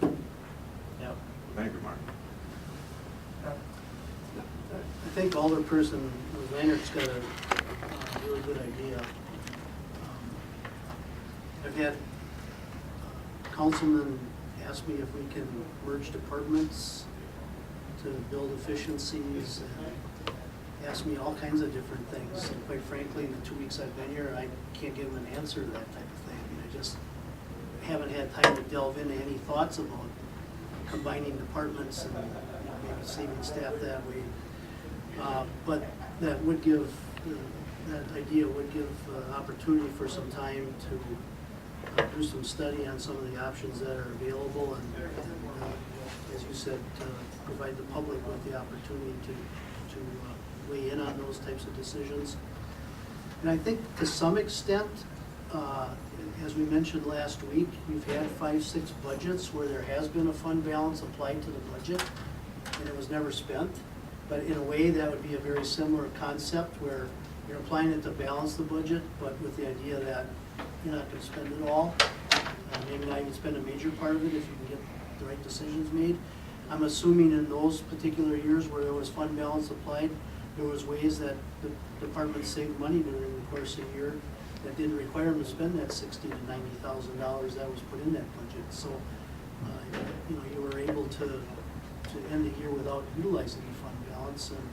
it. Yep. Thank you, Mark. I think Alderperson Lehnert's got a really good idea. I've had councilmen ask me if we can merge departments to build efficiencies, and ask me all kinds of different things. And quite frankly, in the 2 weeks I've been here, I can't give them an answer to that type of thing. I mean, I just haven't had time to delve into any thoughts about combining departments and maybe saving staff that way. But that would give, that idea would give opportunity for some time to do some study on some of the options that are available and as you said, provide the public with the opportunity to weigh in on those types of decisions. And I think to some extent, as we mentioned last week, we've had 5-6 budgets where there has been a fund balance applied to the budget and it was never spent. But in a way, that would be a very similar concept where you're applying it to balance the budget, but with the idea that you're not going to spend it all. Maybe not even spend a major part of it if you can get the right decisions made. I'm assuming in those particular years where there was fund balance applied, there was ways that the department saved money during the course of a year that didn't require them to spend that $60,000 to $90,000 that was put in that budget. So, you know, you were able to end the year without utilizing the fund balance. And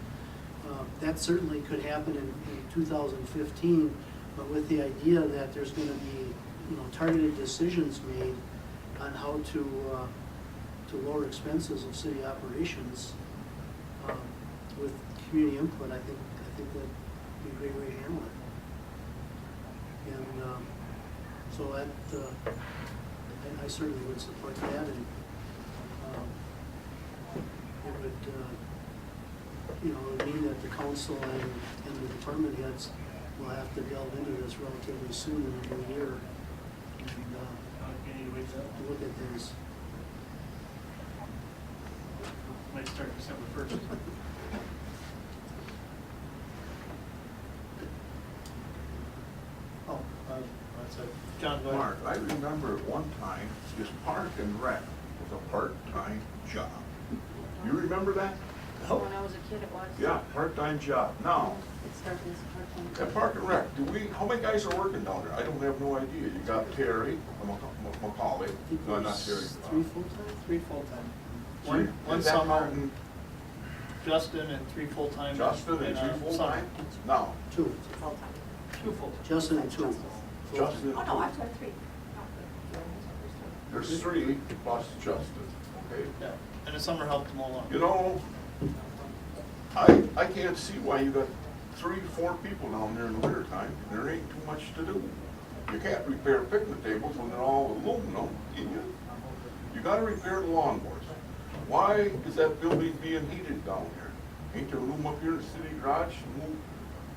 that certainly could happen in 2015, but with the idea that there's going to be, you know, targeted decisions made on how to lower expenses of city operations with community input. I think that'd be a great way to handle it. And so that I certainly would support that, and it would you know, it would mean that the council and the department heads will have to delve into this relatively soon in the new year and to look at things. Might start December 1st. So, John, go ahead. Mark, I remember at one time, this park and rec was a part-time job. You remember that? When I was a kid, it was. Yeah, part-time job. Now, It started as a part-time. at Park and Rec, how many guys are working down there? I don't have no idea. You got Terry, Macaulay, no, not Terry. Three full-time? Three full-time. Three. One Is that summer, counting Justin, and three full-time. Justin and summer. three full-time? No, Two. Full-time. Two full-time. Justin and two. Justin and Oh, no, I've got three. there's three plus Justin, okay? Yeah, and the summer helped them along. You know, I can't see why you got 3, 4 people down there in the winter time. There ain't too much to do. You can't repair picnic tables when they're all aluminum, can you? You gotta repair the lawnmowers. Why is that building being heated down here? Ain't there room up here in the city garage to move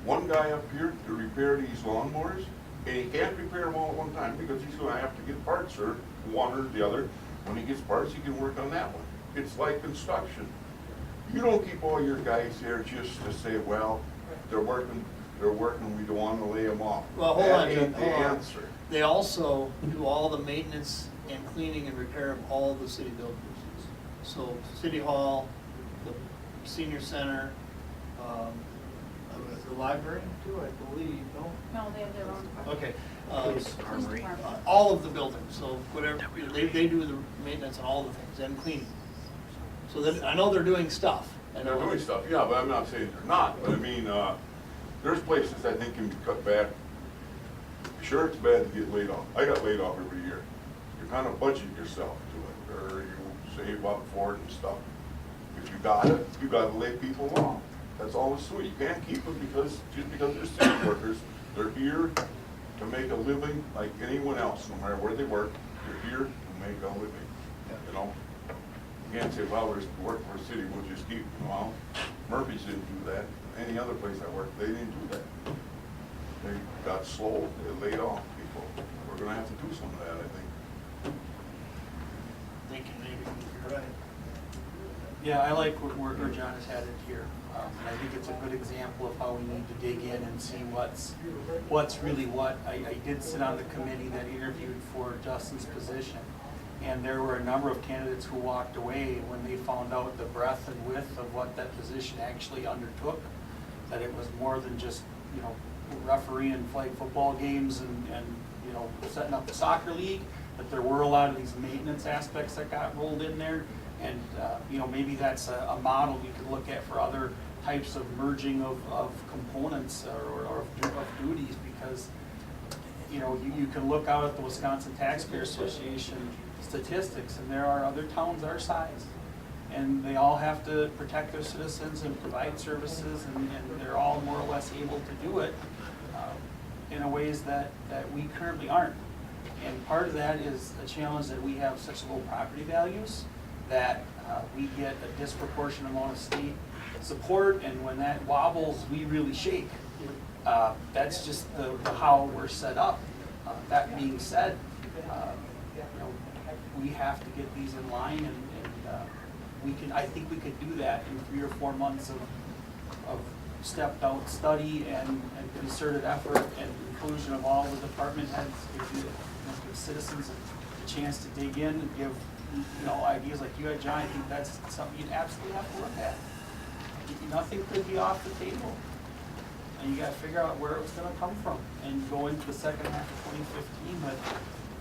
one guy up here to repair these lawnmowers? And he can't repair them all at one time because he's gonna have to get parts, or one or the other. When he gets parts, he can work on that one. It's like construction. You don't keep all your guys there just to say, well, they're working, we don't wanna lay them off. Well, hold on, That ain't the hold on. answer. They also do all the maintenance and cleaning and repair of all the city buildings. So City Hall, the senior center, the library too, I believe, no? No, they have their own. Okay. Police department. All of the buildings, so whatever, they do the maintenance on all the things and cleaning. So that, I know they're doing stuff. And they're doing stuff, yeah, but I'm not saying they're not, but I mean, there's places I think can be cut back. Sure, it's bad to get laid off. I got laid off every year. You kind of budget yourself to it, or you save up for it and stuff. If you got it, you gotta lay people off. That's all it's sweet. You can't keep them just because they're city workers. They're here to make a living like anyone else, no matter where they work. They're here to make a living, you know? You can't say, well, we're working for a city, we'll just keep them. Well, Murphy's didn't do that. Any other place I worked, they didn't do that. They got slow, they laid off people. We're gonna have to do some of that, I think. Thinking maybe, you're right. Yeah, I like where John has had it here. And I think it's a good example of how we need to dig in and see what's really what. I did sit on the committee that interviewed for Justin's position, and there were a number of candidates who walked away when they found out the breadth and width of what that position actually undertook, that it was more than just, you know, refereeing flag football games and you know, setting up the soccer league, that there were a lot of these maintenance aspects that got rolled in there. And, you know, maybe that's a model you could look at for other types of merging of components or of duties, because, you know, you can look out at the Wisconsin Taxpayer Association statistics, and there are other towns our size, and they all have to protect their citizens and provide services, and they're all more or less able to do it in a ways that we currently aren't. And part of that is a challenge that we have such low property values that we get a disproportionate amount of state support, and when that wobbles, we really shake. That's just how we're set up. That being said, you know, we have to get these in line, and I think we could do that in 3 or 4 months of stepped out study and concerted effort and inclusion of all the department heads, give citizens a chance to dig in and give, you know, ideas like you had, John. I think that's something you'd absolutely have to look at. Nothing could be off the table. And you gotta figure out where it's gonna come from and go into the second half of 2015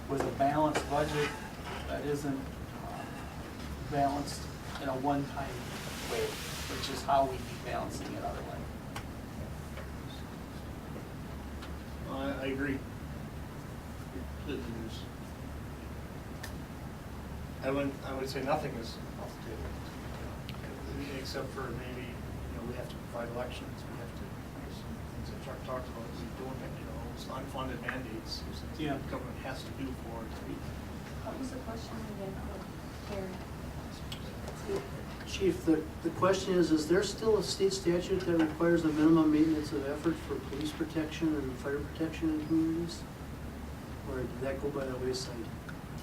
with a balanced budget that isn't balanced in a one-time way, which is how we keep balancing it other way. I agree. Completely agree. I would say nothing is off the table. Except for maybe, you know, we have to provide elections, we have to, there's some things that Chuck talked about, we doing, you know, some unfunded mandates, there's things Yeah. the government has to do for it to be. What was the question again? Karen? Chief, the question is there still a state statute that requires a minimum maintenance of effort for police protection and fire protection in communities? Or did that go by the wayside?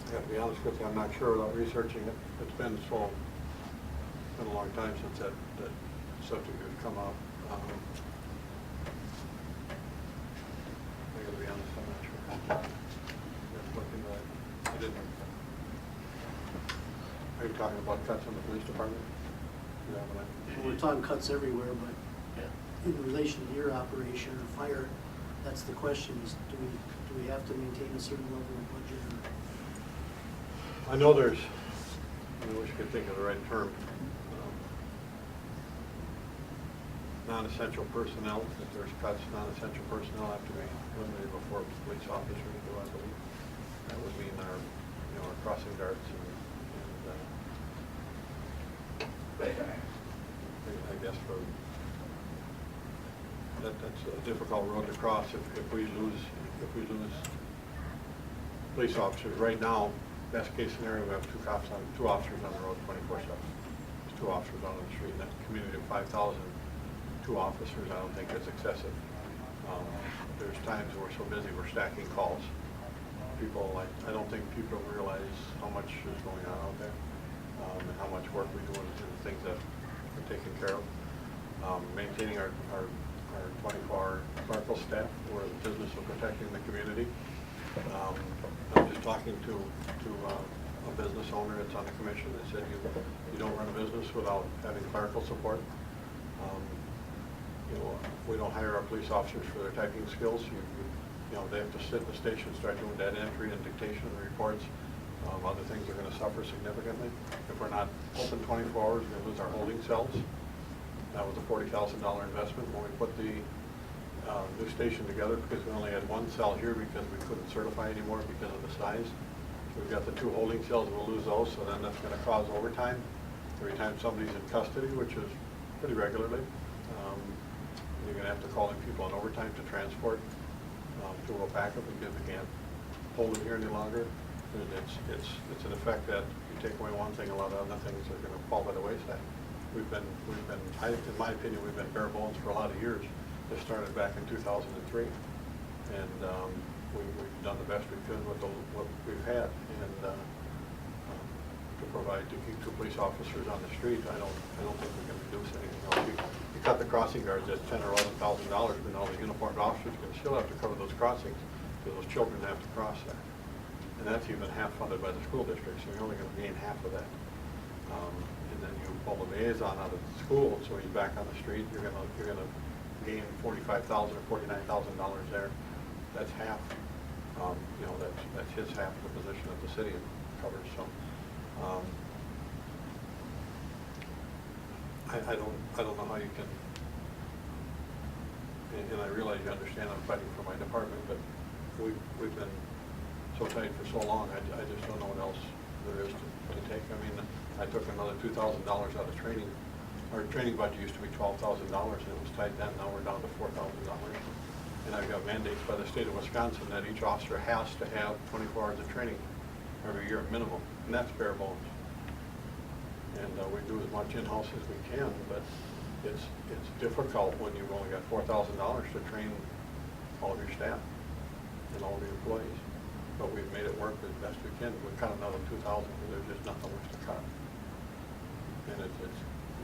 I have to be honest with you, I'm not sure without researching it. It's been a long time since that subject had come up. I gotta be honest, I'm not sure. talking about cuts in the police department? Is that what We're talking cuts everywhere, but Yeah. in relation to your operation or fire, that's the question is, do we have to maintain a certain level of budget? I know there's, I wish I could think of the right term, non-essential personnel, if there's cuts, non-essential personnel have to be eliminated before police officers do, I believe. That would mean our, our crossing guards and I guess that's a difficult road to cross if we lose police officers. Right now, best case scenario, we have two officers on the road 24/7. There's 2 officers out on the street. In that community of 5,000, 2 officers, I don't think is excessive. There's times we're so busy we're stacking calls. I don't think people realize how much is going on out there and how much work we do and the things that we're taking care of. Maintaining our 24-hour clerical staff. We're in the business of protecting the community. I'm just talking to a business owner that's on the commission that said you don't run a business without having clerical support. We don't hire our police officers for their typing skills. They have to sit in the station, start doing data entry and dictation of the reports. Other things are going to suffer significantly. If we're not open 24 hours, we're going to lose our holding cells. That was a $40,000 investment when we put the new station together, because we only had 1 cell here because we couldn't certify anymore because of the size. So we've got the 2 holding cells, we'll lose those, so then that's going to cause overtime every time somebody's in custody, which is pretty regularly. You're going to have to call in people on overtime to transport to a backup because we can't hold it here any longer. And it's an effect that you take away one thing, a lot of other things are going to fall by the wayside. In my opinion, we've been bare bones for a lot of years. This started back in 2003, and we've done the best we could with what we've had. And to keep 2 police officers on the street, I don't think we can reduce anything else. You cut the crossing guards at $10,000 or $11,000, but all the uniformed officers can still have to cover those crossings because those children have to cross that. And that's even half funded by the school district, so you're only going to gain half of that. And then you pull the liaison out of the school, so he's back on the street. You're going to gain $45,000 or $49,000 there. That's half. That's his half of the position that the city covers. So I don't know how you can. And I realize you understand I'm fighting for my department, but we've been so tight for so long. I just don't know what else there is to take. I mean, I took another $2,000 out of training. Our training budget used to be $12,000, and it was tight then. Now we're down to $4,000. And I've got mandates by the state of Wisconsin that each officer has to have 24 hours of training every year minimum, and that's bare bones. And we do as much in-house as we can, but it's difficult when you've only got $4,000 to train all of your staff and all of your employees. But we've made it work as best we can. We cut another 2,000 because there's just nothing left to cut. And it's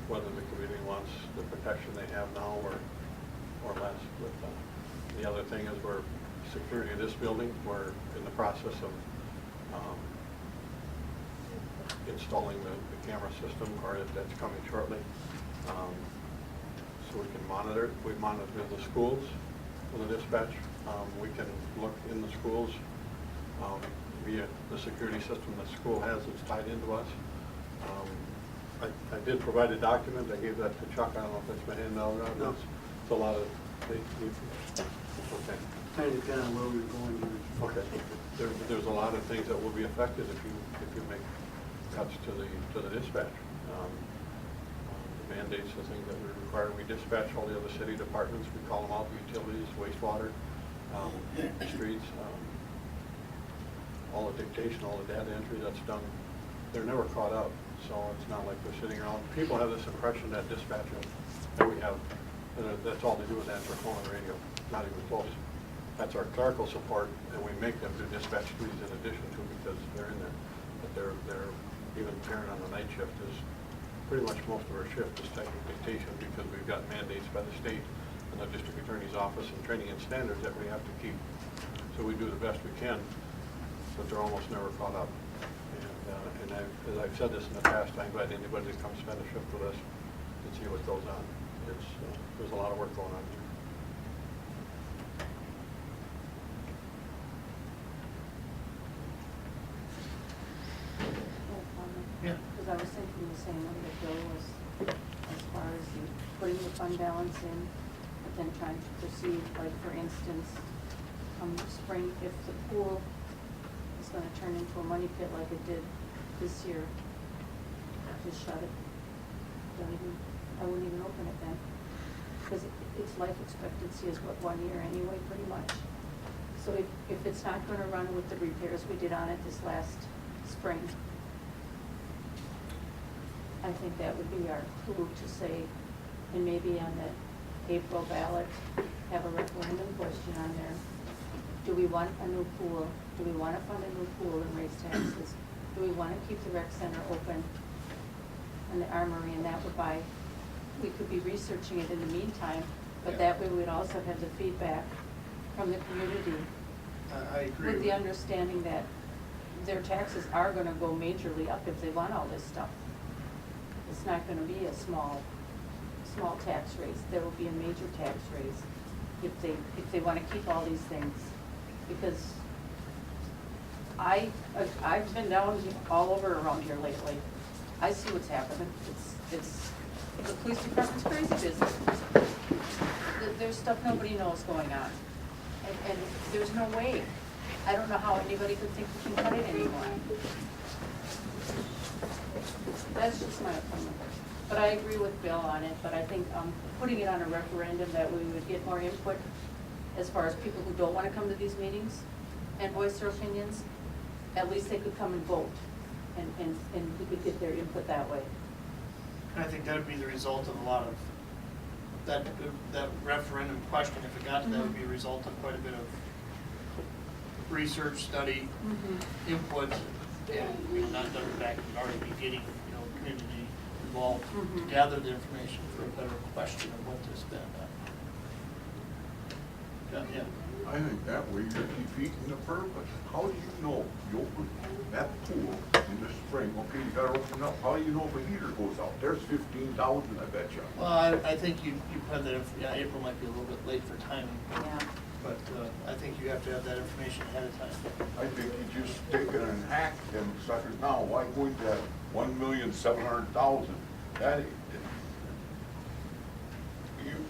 whether the community wants the protection they have now or less. But the other thing is we're security of this building. We're in the process of installing the camera system, or that's coming shortly. So we can monitor. We monitor the schools with the dispatch. We can look in the schools via the security system the school has that's tied into us. I did provide a document. I gave that to Chuck. I don't know if it's been handed out or not. No. It's a lot of. Okay. Kind of depend on where we were going here. Okay. There's a lot of things that will be affected if you make cuts to the dispatch. The mandates, the things that we require. We dispatch all the other city departments. We call them out: utilities, wastewater, streets. All the dictation, all the data entry that's done. They're never caught up, so it's not like they're sitting around. People have this impression that dispatchers that we have, that's all they do is answer phone and radio. Not even close. That's our clerical support, and we make them do dispatch duties in addition to because they're in there. But they're even Karen on the night shift is pretty much most of our shift is taking dictation because we've got mandates by the state and the district attorney's office and training and standards that we have to keep. So we do the best we can, but they're almost never caught up. And And as I've said this in the past, I invite anybody to come spend a shift with us and see what goes on. There's a lot of work going on here. Yeah. Because I was thinking the same way that Bill was, as far as you putting the fund balance in, but then trying to proceed, like for instance, come spring, if the pool is gonna turn into a money pit like it did this year, just shut it. I wouldn't even open it then. Because its life expectancy is what, 1 year anyway, pretty much. So if it's not gonna run with the repairs we did on it this last spring, I think that would be our clue to say, and maybe on the April ballot, have a referendum question on there. Do we want a new pool? Do we want to fund a new pool and raise taxes? Do we want to keep the rec center open and the armory, and that would buy, we could be researching it in the meantime, but that way we'd also have the feedback from the community. I agree. With the understanding that their taxes are gonna go majorly up if they want all this stuff. It's not gonna be a small tax raise. There will be a major tax raise if they wanna keep all these things. Because I've been down all over around here lately. I see what's happening. It's the police department's crazy business. There's stuff nobody knows going on. And there's no way. I don't know how anybody could think we can cut it anymore. That's just my opinion. But I agree with Bill on it, but I think putting it on a referendum that we would get more input as far as people who don't want to come to these meetings and voice their opinions, at least they could come and vote and we could get their input that way. And I think that would be the result of a lot of, that referendum question, if it got to that, would be a result of quite a bit of research, study, input, and not done back, we'd already be getting, community involved to gather the information for a better question of what to spend on. Yeah. I think that way you're defeating the purpose. How do you know you open that pool in the spring? Okay, you gotta open up. How do you know if a heater goes out? There's 15,000, I bet you. Well, I think you put that, April might be a little bit late for timing. Yeah. But I think you have to have that information ahead of time. I think you just take it and hack them suckers now. Why go into that 1,700,000? That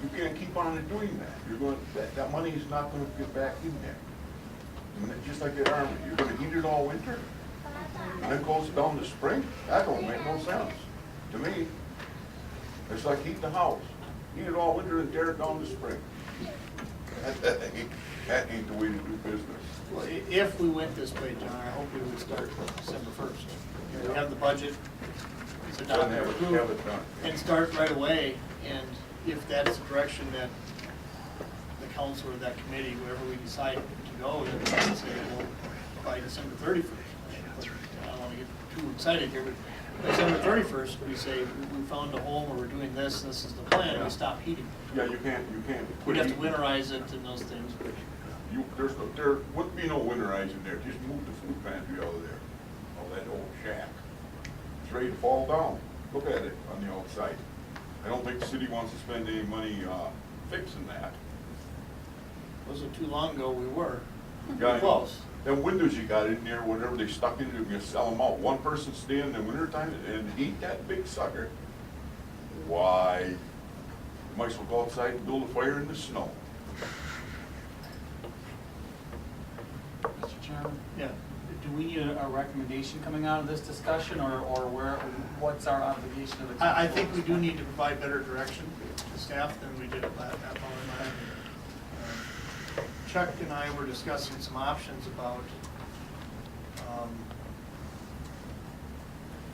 you can't keep on doing that. You're going, that money is not going to get back in there. And it's just like that army, you're going to heat it all winter, and it goes down the spring. That don't make no sense to me. It's like heating the house, heat it all winter and tear it down the spring. That ain't the way to do business. Well, if we went this way, John, I hope we would start December 1st. We have the budget, it's adopted, Have it done. and start right away. And if that's the direction that the council or that committee, wherever we decide to go, then we can say, well, by December 31st. I don't want to get too excited here, but December 31st, we say, we found a home, or we're doing this, this is the plan, we stop heating. Yeah, you can't. We'd have to winterize it and those things, but. There wouldn't be no winterizing there. Just move the food pantry out of there. Oh, that old shack. It's ready to fall down. Look at it on the outside. I don't think the city wants to spend any money fixing that. Wasn't too long ago we were. Yeah, Close. Them windows you got in there, whatever they stuck in, you're gonna sell them out. One person stay in the wintertime and heat that big sucker. Why? You might as well go outside and build a fire in the snow. Mr. Chairman? Yeah. Do we need a recommendation coming out of this discussion, or what's our obligation to the council? I think we do need to provide better direction to staff than we did last time. Chuck and I were discussing some options about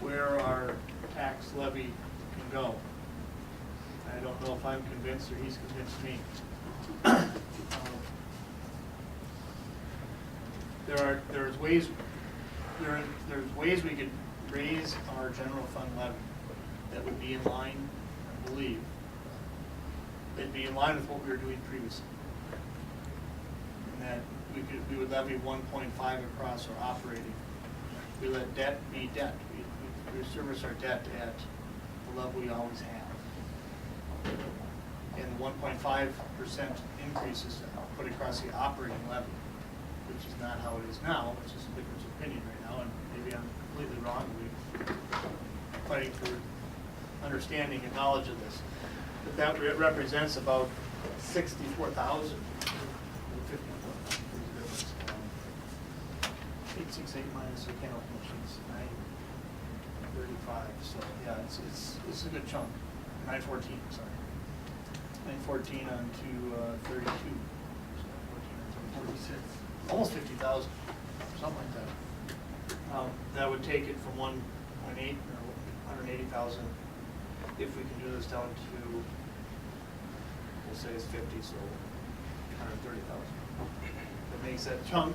where our tax levy can go. I don't know if I'm convinced or he's convinced me. There's ways we could raise our general fund levy that would be in line, I believe. They'd be in line with what we were doing previously. And that we would levy 1.5 across our operating We let debt be debt. We service our debt at the level we always have. And the 1.5% increase is put across the operating levy, which is not how it is now, which is Vicker's opinion right now, and maybe I'm completely wrong. We're fighting for understanding and knowledge of this. But that represents about 64,000. 868 minus the chemical machines, 935. So yeah, it's a good chunk. 914, sorry. 914 on to 32. So 14 on 46. Almost 50,000, something like that. That would take it from 1.8 or 180,000. If we can do this down to, we'll say it's 50, so 130,000. That makes that chunk.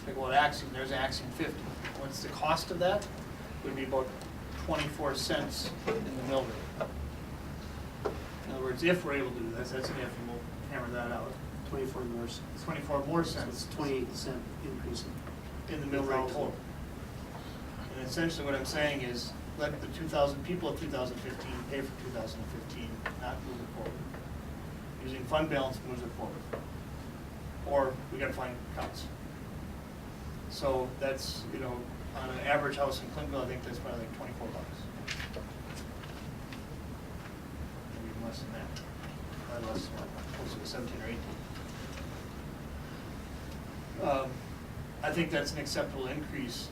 Like, well, Axiom, there's Axiom 50. What's the cost of that? Would be about 24 cents in the mill rate. In other words, if we're able to do this, that's an if, and we'll hammer that out. 24 more cents. 24 more So cents. it's 28-cent increase In the mill rate total. And essentially what I'm saying is, let the 2,000 people of 2015 pay for 2015, not move it forward. Using fund balance moves it forward. Or we gotta find cuts. So that's, you know, on an average house in Clintonville, I think that's probably like $24. Maybe even less than that. Probably less, closer to 17 or 18. I think that's an acceptable increase,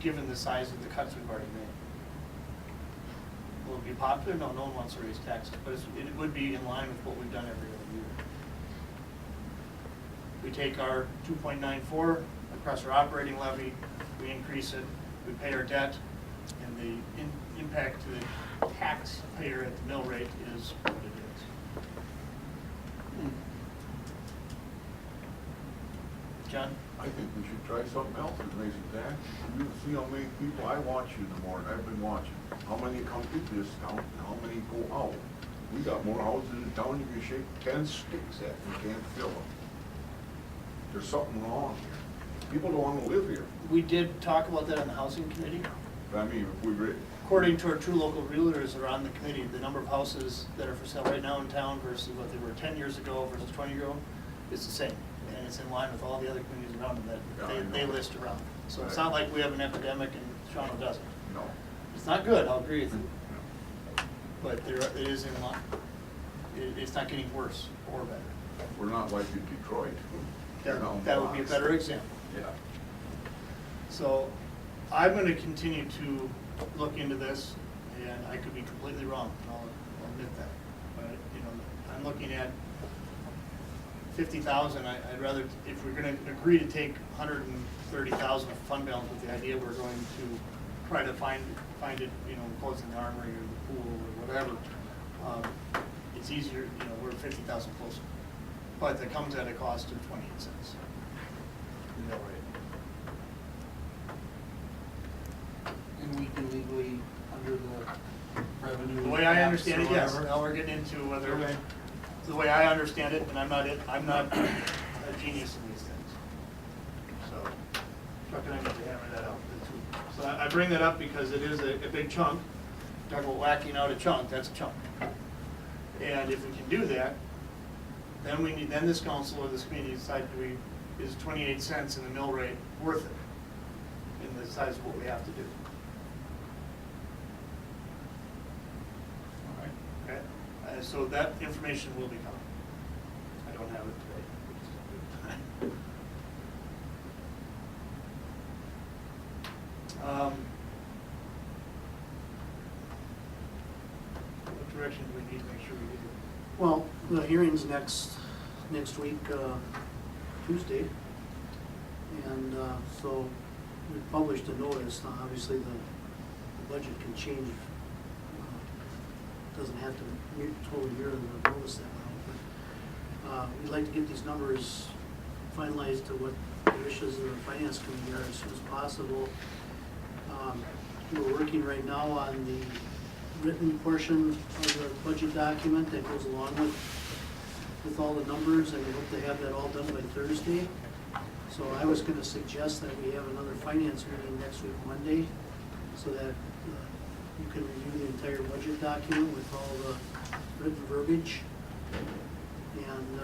given the size of the cuts we've already made. Will it be popular? No, no one wants to raise taxes, but it would be in line with what we've done every other year. We take our 2.94 across our operating levy, we increase it, we pay our debt, and the impact to the taxpayer at the mill rate is what it is. John? I think we should try something else with raising tax. You see how many people, I watch you in the morning, I've been watching. How many come to this town, and how many go out? We got more houses in town, you can shake 10 sticks at, you can't fill them. There's something wrong here. People don't want to live here. We did talk about that on the housing committee. I mean, if we, According to our true local realtors that are on the committee, the number of houses that are for sale right now in town versus what they were 10 years ago versus 20 years ago is the same. And it's in line with all the other communities around them that they list around. So it's not like we have an epidemic and Toronto doesn't. no. It's not good, I'll agree with you. But it is in line. It's not getting worse or better. We're not like in Detroit. You're down That would be a blocks. better example. Yeah. So I'm going to continue to look into this, and I could be completely wrong, I'll admit that. But, you know, I'm looking at 50,000, I'd rather, if we're going to agree to take 130,000 of fund balance with the idea we're going to try to find it, you know, close in the armory or the pool or whatever, it's easier, you know, we're 50,000 closer. But that comes at a cost of 28 cents. Is that right? And we can legally, under the revenue. The way I understand it, caps or yes. whatever. Now we're getting into whether, Okay. the way I understand it, and I'm not a genius in these things. So, Chuck and I need to hammer that out. So I bring that up because it is a big chunk. Talk about whacking out a chunk, that's a chunk. And if we can do that, then this council or this committee decide, is 28 cents in the mill rate worth it in the size of what we have to do? All right. Okay. So that information will be coming. I don't have it today. What direction do we need to make sure we do? Well, the hearing's next week, Tuesday. And so we published a notice. Now, obviously, the budget can change. Doesn't have to totally mirror the notice that way. But we'd like to get these numbers finalized to what the wishes of the finance committee are as soon as possible. We're working right now on the written portion of the budget document that goes along with all the numbers, and we hope to have that all done by Thursday. So I was gonna suggest that we have another finance meeting next week, Monday, so that you can review the entire budget document with all the written verbiage. And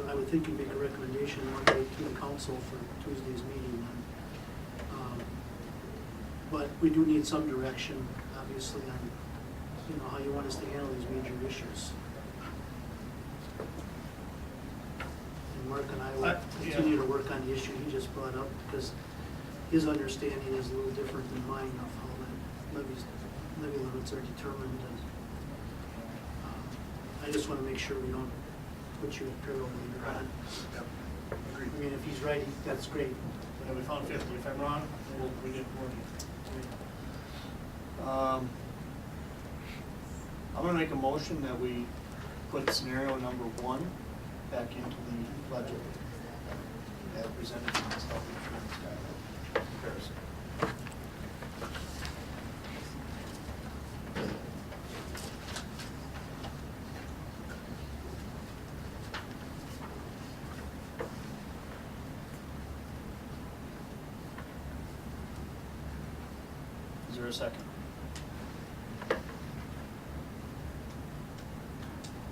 I would think you'd make a recommendation Monday to the council for Tuesday's meeting. But we do need some direction, obviously, on, you know, how you want us to handle these major issues. And Mark and I will continue to work on the issue he just brought up, because his understanding is a little different than mine of how the levy limits are determined. And I just want to make sure we don't put you in peril later on. Yep. I mean, if he's right, that's great. Yeah, we found 50. If I'm wrong, we didn't warn you. I'm gonna make a motion that we put scenario number 1 back into the budget as presented in this health insurance guide comparison. Is there a second?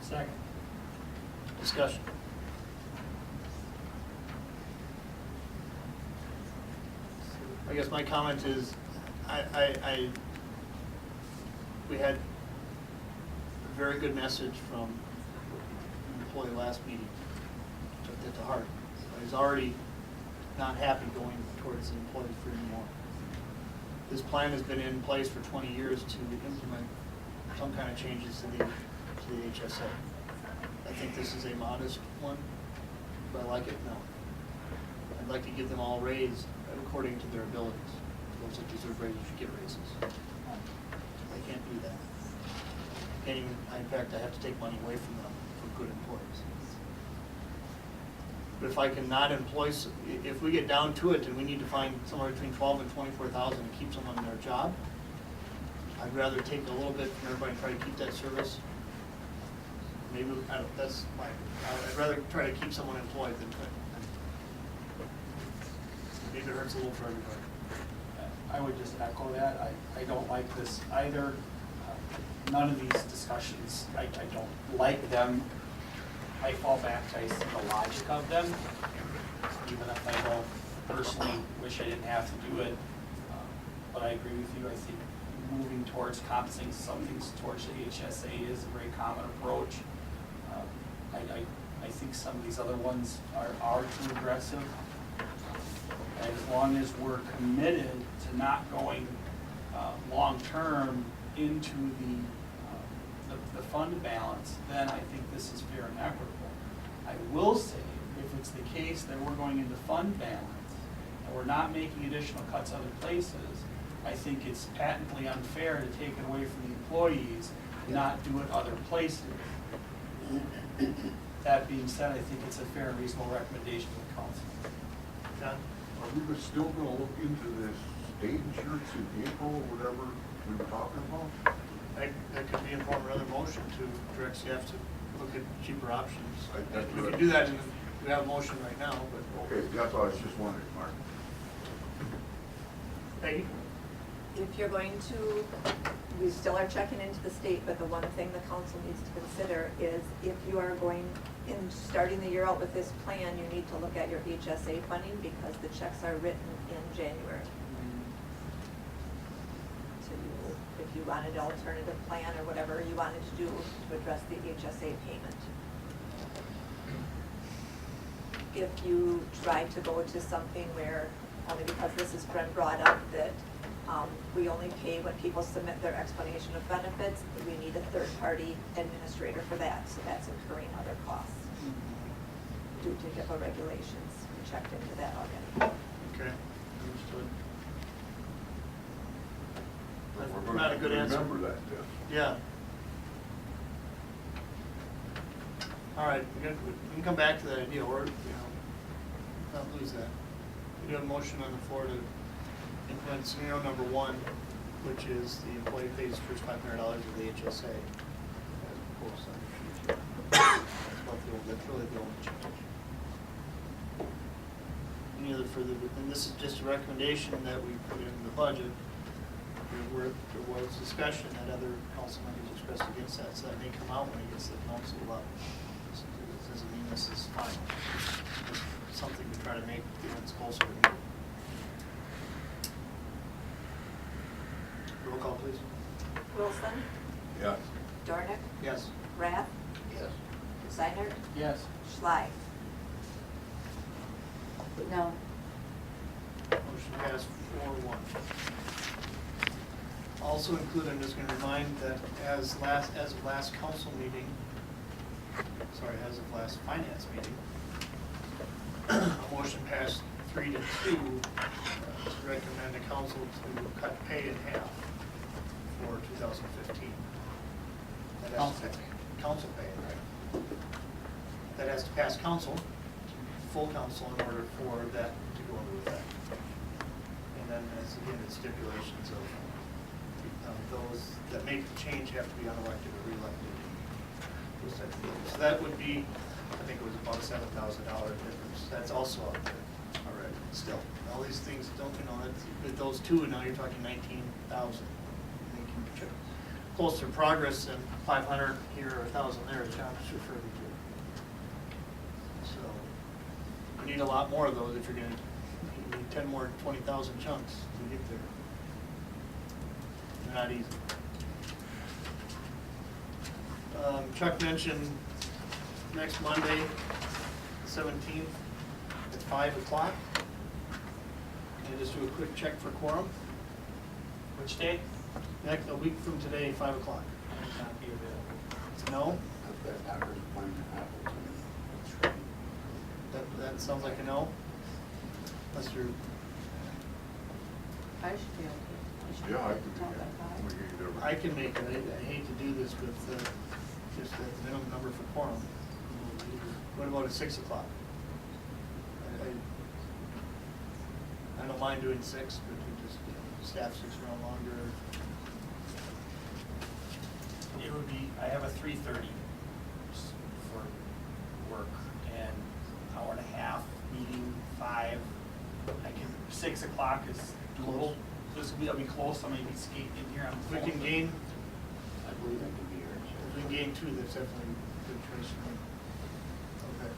Second. Discussion. I guess my comment is, we had a very good message from an employee last meeting, took that to heart. He's already not happy going towards the employee free anymore. This plan has been in place for 20 years to implement some kind of changes to the HSA. I think this is a modest one. Do I like it? No. I'd like to give them all raised according to their abilities. Those that deserve raises should get raises. I can't do that. Can't even, in fact, I have to take money away from them for good employees. But if I cannot employ, if we get down to it and we need to find somewhere between 12 and 24,000 to keep someone in their job, I'd rather take a little bit from everybody and try to keep that service. Maybe, I'd rather try to keep someone employed than quit. Maybe it hurts a little for everybody. I would just echo that. I don't like this either. None of these discussions, I don't like them. I fall back to I see the logic of them, even if I don't personally wish I didn't have to do it. But I agree with you. I think moving towards compensating some things towards the HSA is a very common approach. I think some of these other ones are too aggressive. And as long as we're committed to not going long-term into the fund balance, then I think this is fair and equitable. I will say, if it's the case that we're going into fund balance and we're not making additional cuts other places, I think it's patently unfair to take it away from the employees and not do it other places. That being said, I think it's a fair and reasonable recommendation to the council. John? Are we still gonna look into this state insurance in April or whatever we were talking about? That could be in form of another motion to direct staff to look at cheaper options. That's We good. can do that, we have a motion right now, but. Okay, that's all I was just wondering, Mark. Peggy? If you're going to, we still are checking into the state, but the one thing the council needs to consider is if you are going in, starting the year out with this plan, you need to look at your HSA funding because the checks are written in January. So if you wanted an alternative plan or whatever you wanted to do to address the HSA payment. If you try to go to something where, only because this has been brought up, that we only pay when people submit their explanation of benefits, we need a third-party administrator for that, so that's incurring other costs due to HIPAA regulations. We checked into that already. Okay, understood. We're That's gonna not a have good to answer. remember that, Jeff. Yeah. All right, we can come back to that idea, or, not lose that. We do have a motion on the floor to implement scenario number 1, which is the employee pays first $500 of the HSA. As proposed on the sheet. That's about that's really the only change. Any other further, and this is just a recommendation that we put in the budget. There was discussion that other council members expressed against that, so that may come out when it gets to the council level. So it doesn't mean this is final. It's something to try to make the events closer to me. Roll call, please. Wilson, Yes. Dornick, Yes. Rath, Yes. Seiner, Yes. Schley. No. Motion passed 4-1. Also included, I'm just gonna remind that as of last council meeting, as of last finance meeting, a motion passed 3-2 to recommend the council to cut pay in half for 2015. That has to- Council pay. Council pay, right. That has to pass council, full council, in order for that to go into effect. And then, as again, it's stipulations of those that make the change have to be unelected or reelected. Those types of things. So that would be, I think it was about a $7,000 difference. That's also out there already, still. All these things don't, with those two, now you're talking 19,000. Making closer progress than 500 here or 1,000 there, as John was referring to. So, you need a lot more of those if you're gonna, you need 10 more 20,000 chunks to get there. They're not easy. Chuck mentioned next Monday, 17th, at 5 o'clock. Can I just do a quick check for quorum? Which day? A week from today, 5 o'clock. I will not be available. No? That doctor's appointment happens. That sounds like a no? Unless you're, I should be okay. Yeah, I could do Not that. that We can do I can make it. I hate to do this with just the minimum number for quorum. What about at 6 o'clock? I don't mind doing 6, but we just, staff sticks around longer. It would be, I have a 3:30 for work and hour and a half, meeting 5. I can, 6 o'clock is doable. I'll be close, I may be skating in here. If we can gain, I believe I can be here. if we can gain 2, that's definitely a good choice for me. Okay.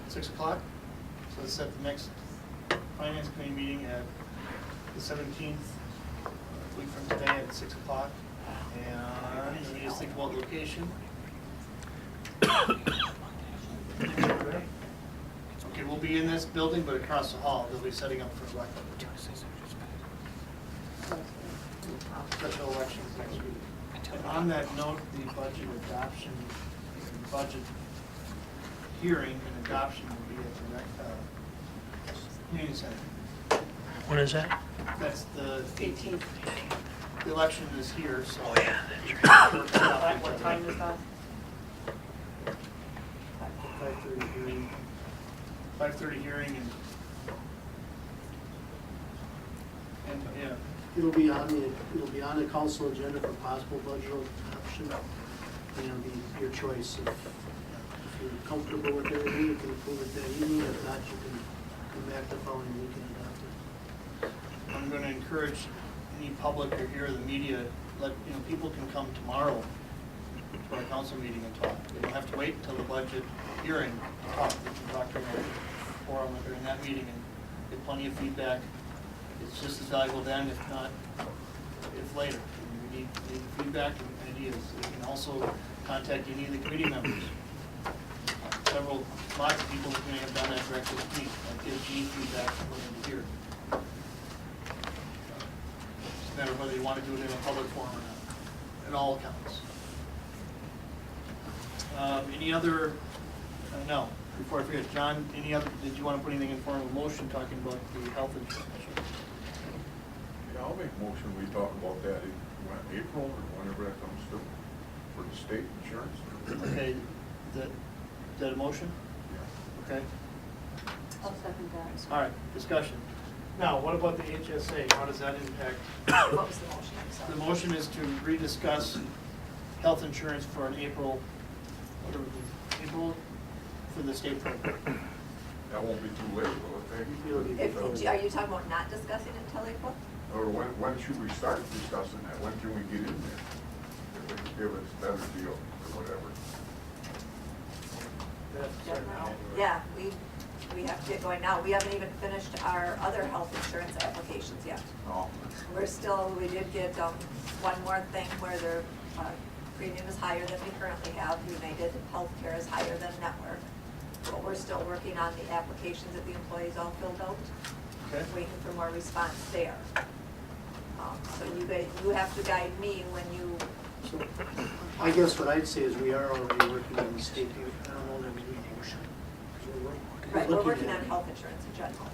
6 o'clock? So let's set the next finance committee meeting at the 17th, a week from today at 6 o'clock. And let me just think about location. Okay, we'll be in this building, but across the hall, they'll be setting up for election. Special elections next week. And on that note, the budget adoption, budget hearing and adoption will be at the community center. When is that? That's the 18th. The election is here, so. Oh, yeah, that's right. What time is that? 5:30 hearing. 5:30 hearing and yeah. It'll be on the council agenda for possible budget adoption. And it'll be your choice. If you're comfortable with everything, you can approve it that evening. If not, you can come back the following week and adopt it. I'm going to encourage any public or here, the media, people can come tomorrow to our council meeting and talk. They don't have to wait until the budget hearing to talk. They can talk during our forum or during that meeting and get plenty of feedback. It's just as valuable then, if not, if later. We need feedback and ideas. You can also contact any of the committee members. Lots of people may have done that directly with me. Give me feedback from what to hear. It's a matter of whether you want to do it in a public forum or not. It all counts. Any other, no, before I forget, John, did you want to put anything in form of motion talking about the health insurance? Yeah, I'll make a motion, we talk about that in April or whenever that comes to, for the state insurance. Okay, is that a motion? Yeah. Okay, I'll second that. all right, discussion. Now, what about the HSA? How does that impact? What was the motion? I'm sorry. The motion is to rediscuss health insurance for an April, whatever, April for the state program. That won't be too late, will it, It'll Peggy? be- Are you talking about not discussing it until April? Or when should we start discussing that? When can we get in there? If they could give us a better deal or whatever. Yeah, we have to get going now. We haven't even finished our other health insurance applications yet. No. We did get one more thing where their premium is higher than we currently have. United Healthcare is higher than Network. But we're still working on the applications that the employees all filled out. Okay. Waiting for more response there. So you have to guide me when you, So, I guess what I'd say is we are already working on the state, I don't know that we need a motion. right, we're looking working at on health insurance in general.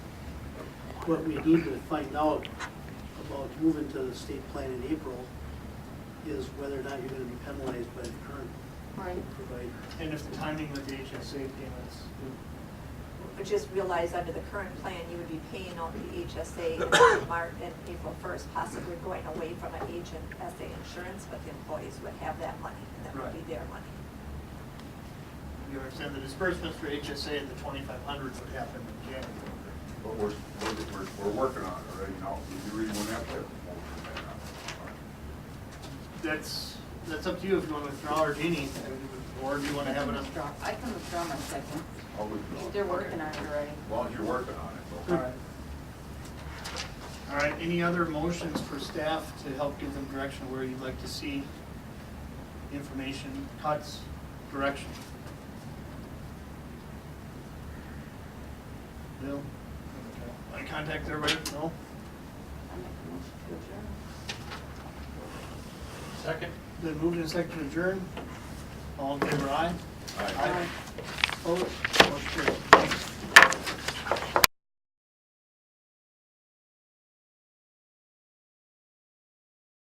What we need to find out about moving to the state plan in April is whether or not you're gonna be penalized by the current Right. provider. And if the timing with the HSA payments, But just realize under the current plan, you would be paying out the HSA in March and April 1st, possibly going away from an HSA insurance, but the employees would have that money, and that would be their money. you understand the disbursements for HSA and the 2,500 would happen in January. But we're working on it already now. You really wouldn't have to have a motion then. That's up to you if you want to withdraw or Jeannie, or do you want to have it on? I can withdraw my second. I'll withdraw. They're working on it already. As long as you're working on it, All okay? right. All right, any other motions for staff to help give them direction where you'd like to see information, cuts, direction? Bill? I contact everybody? No? I make a motion to adjourn. Second. Then moved and seconded to adjourn. All in favor, aye? Aye. Opposed? Motion carried. Thanks.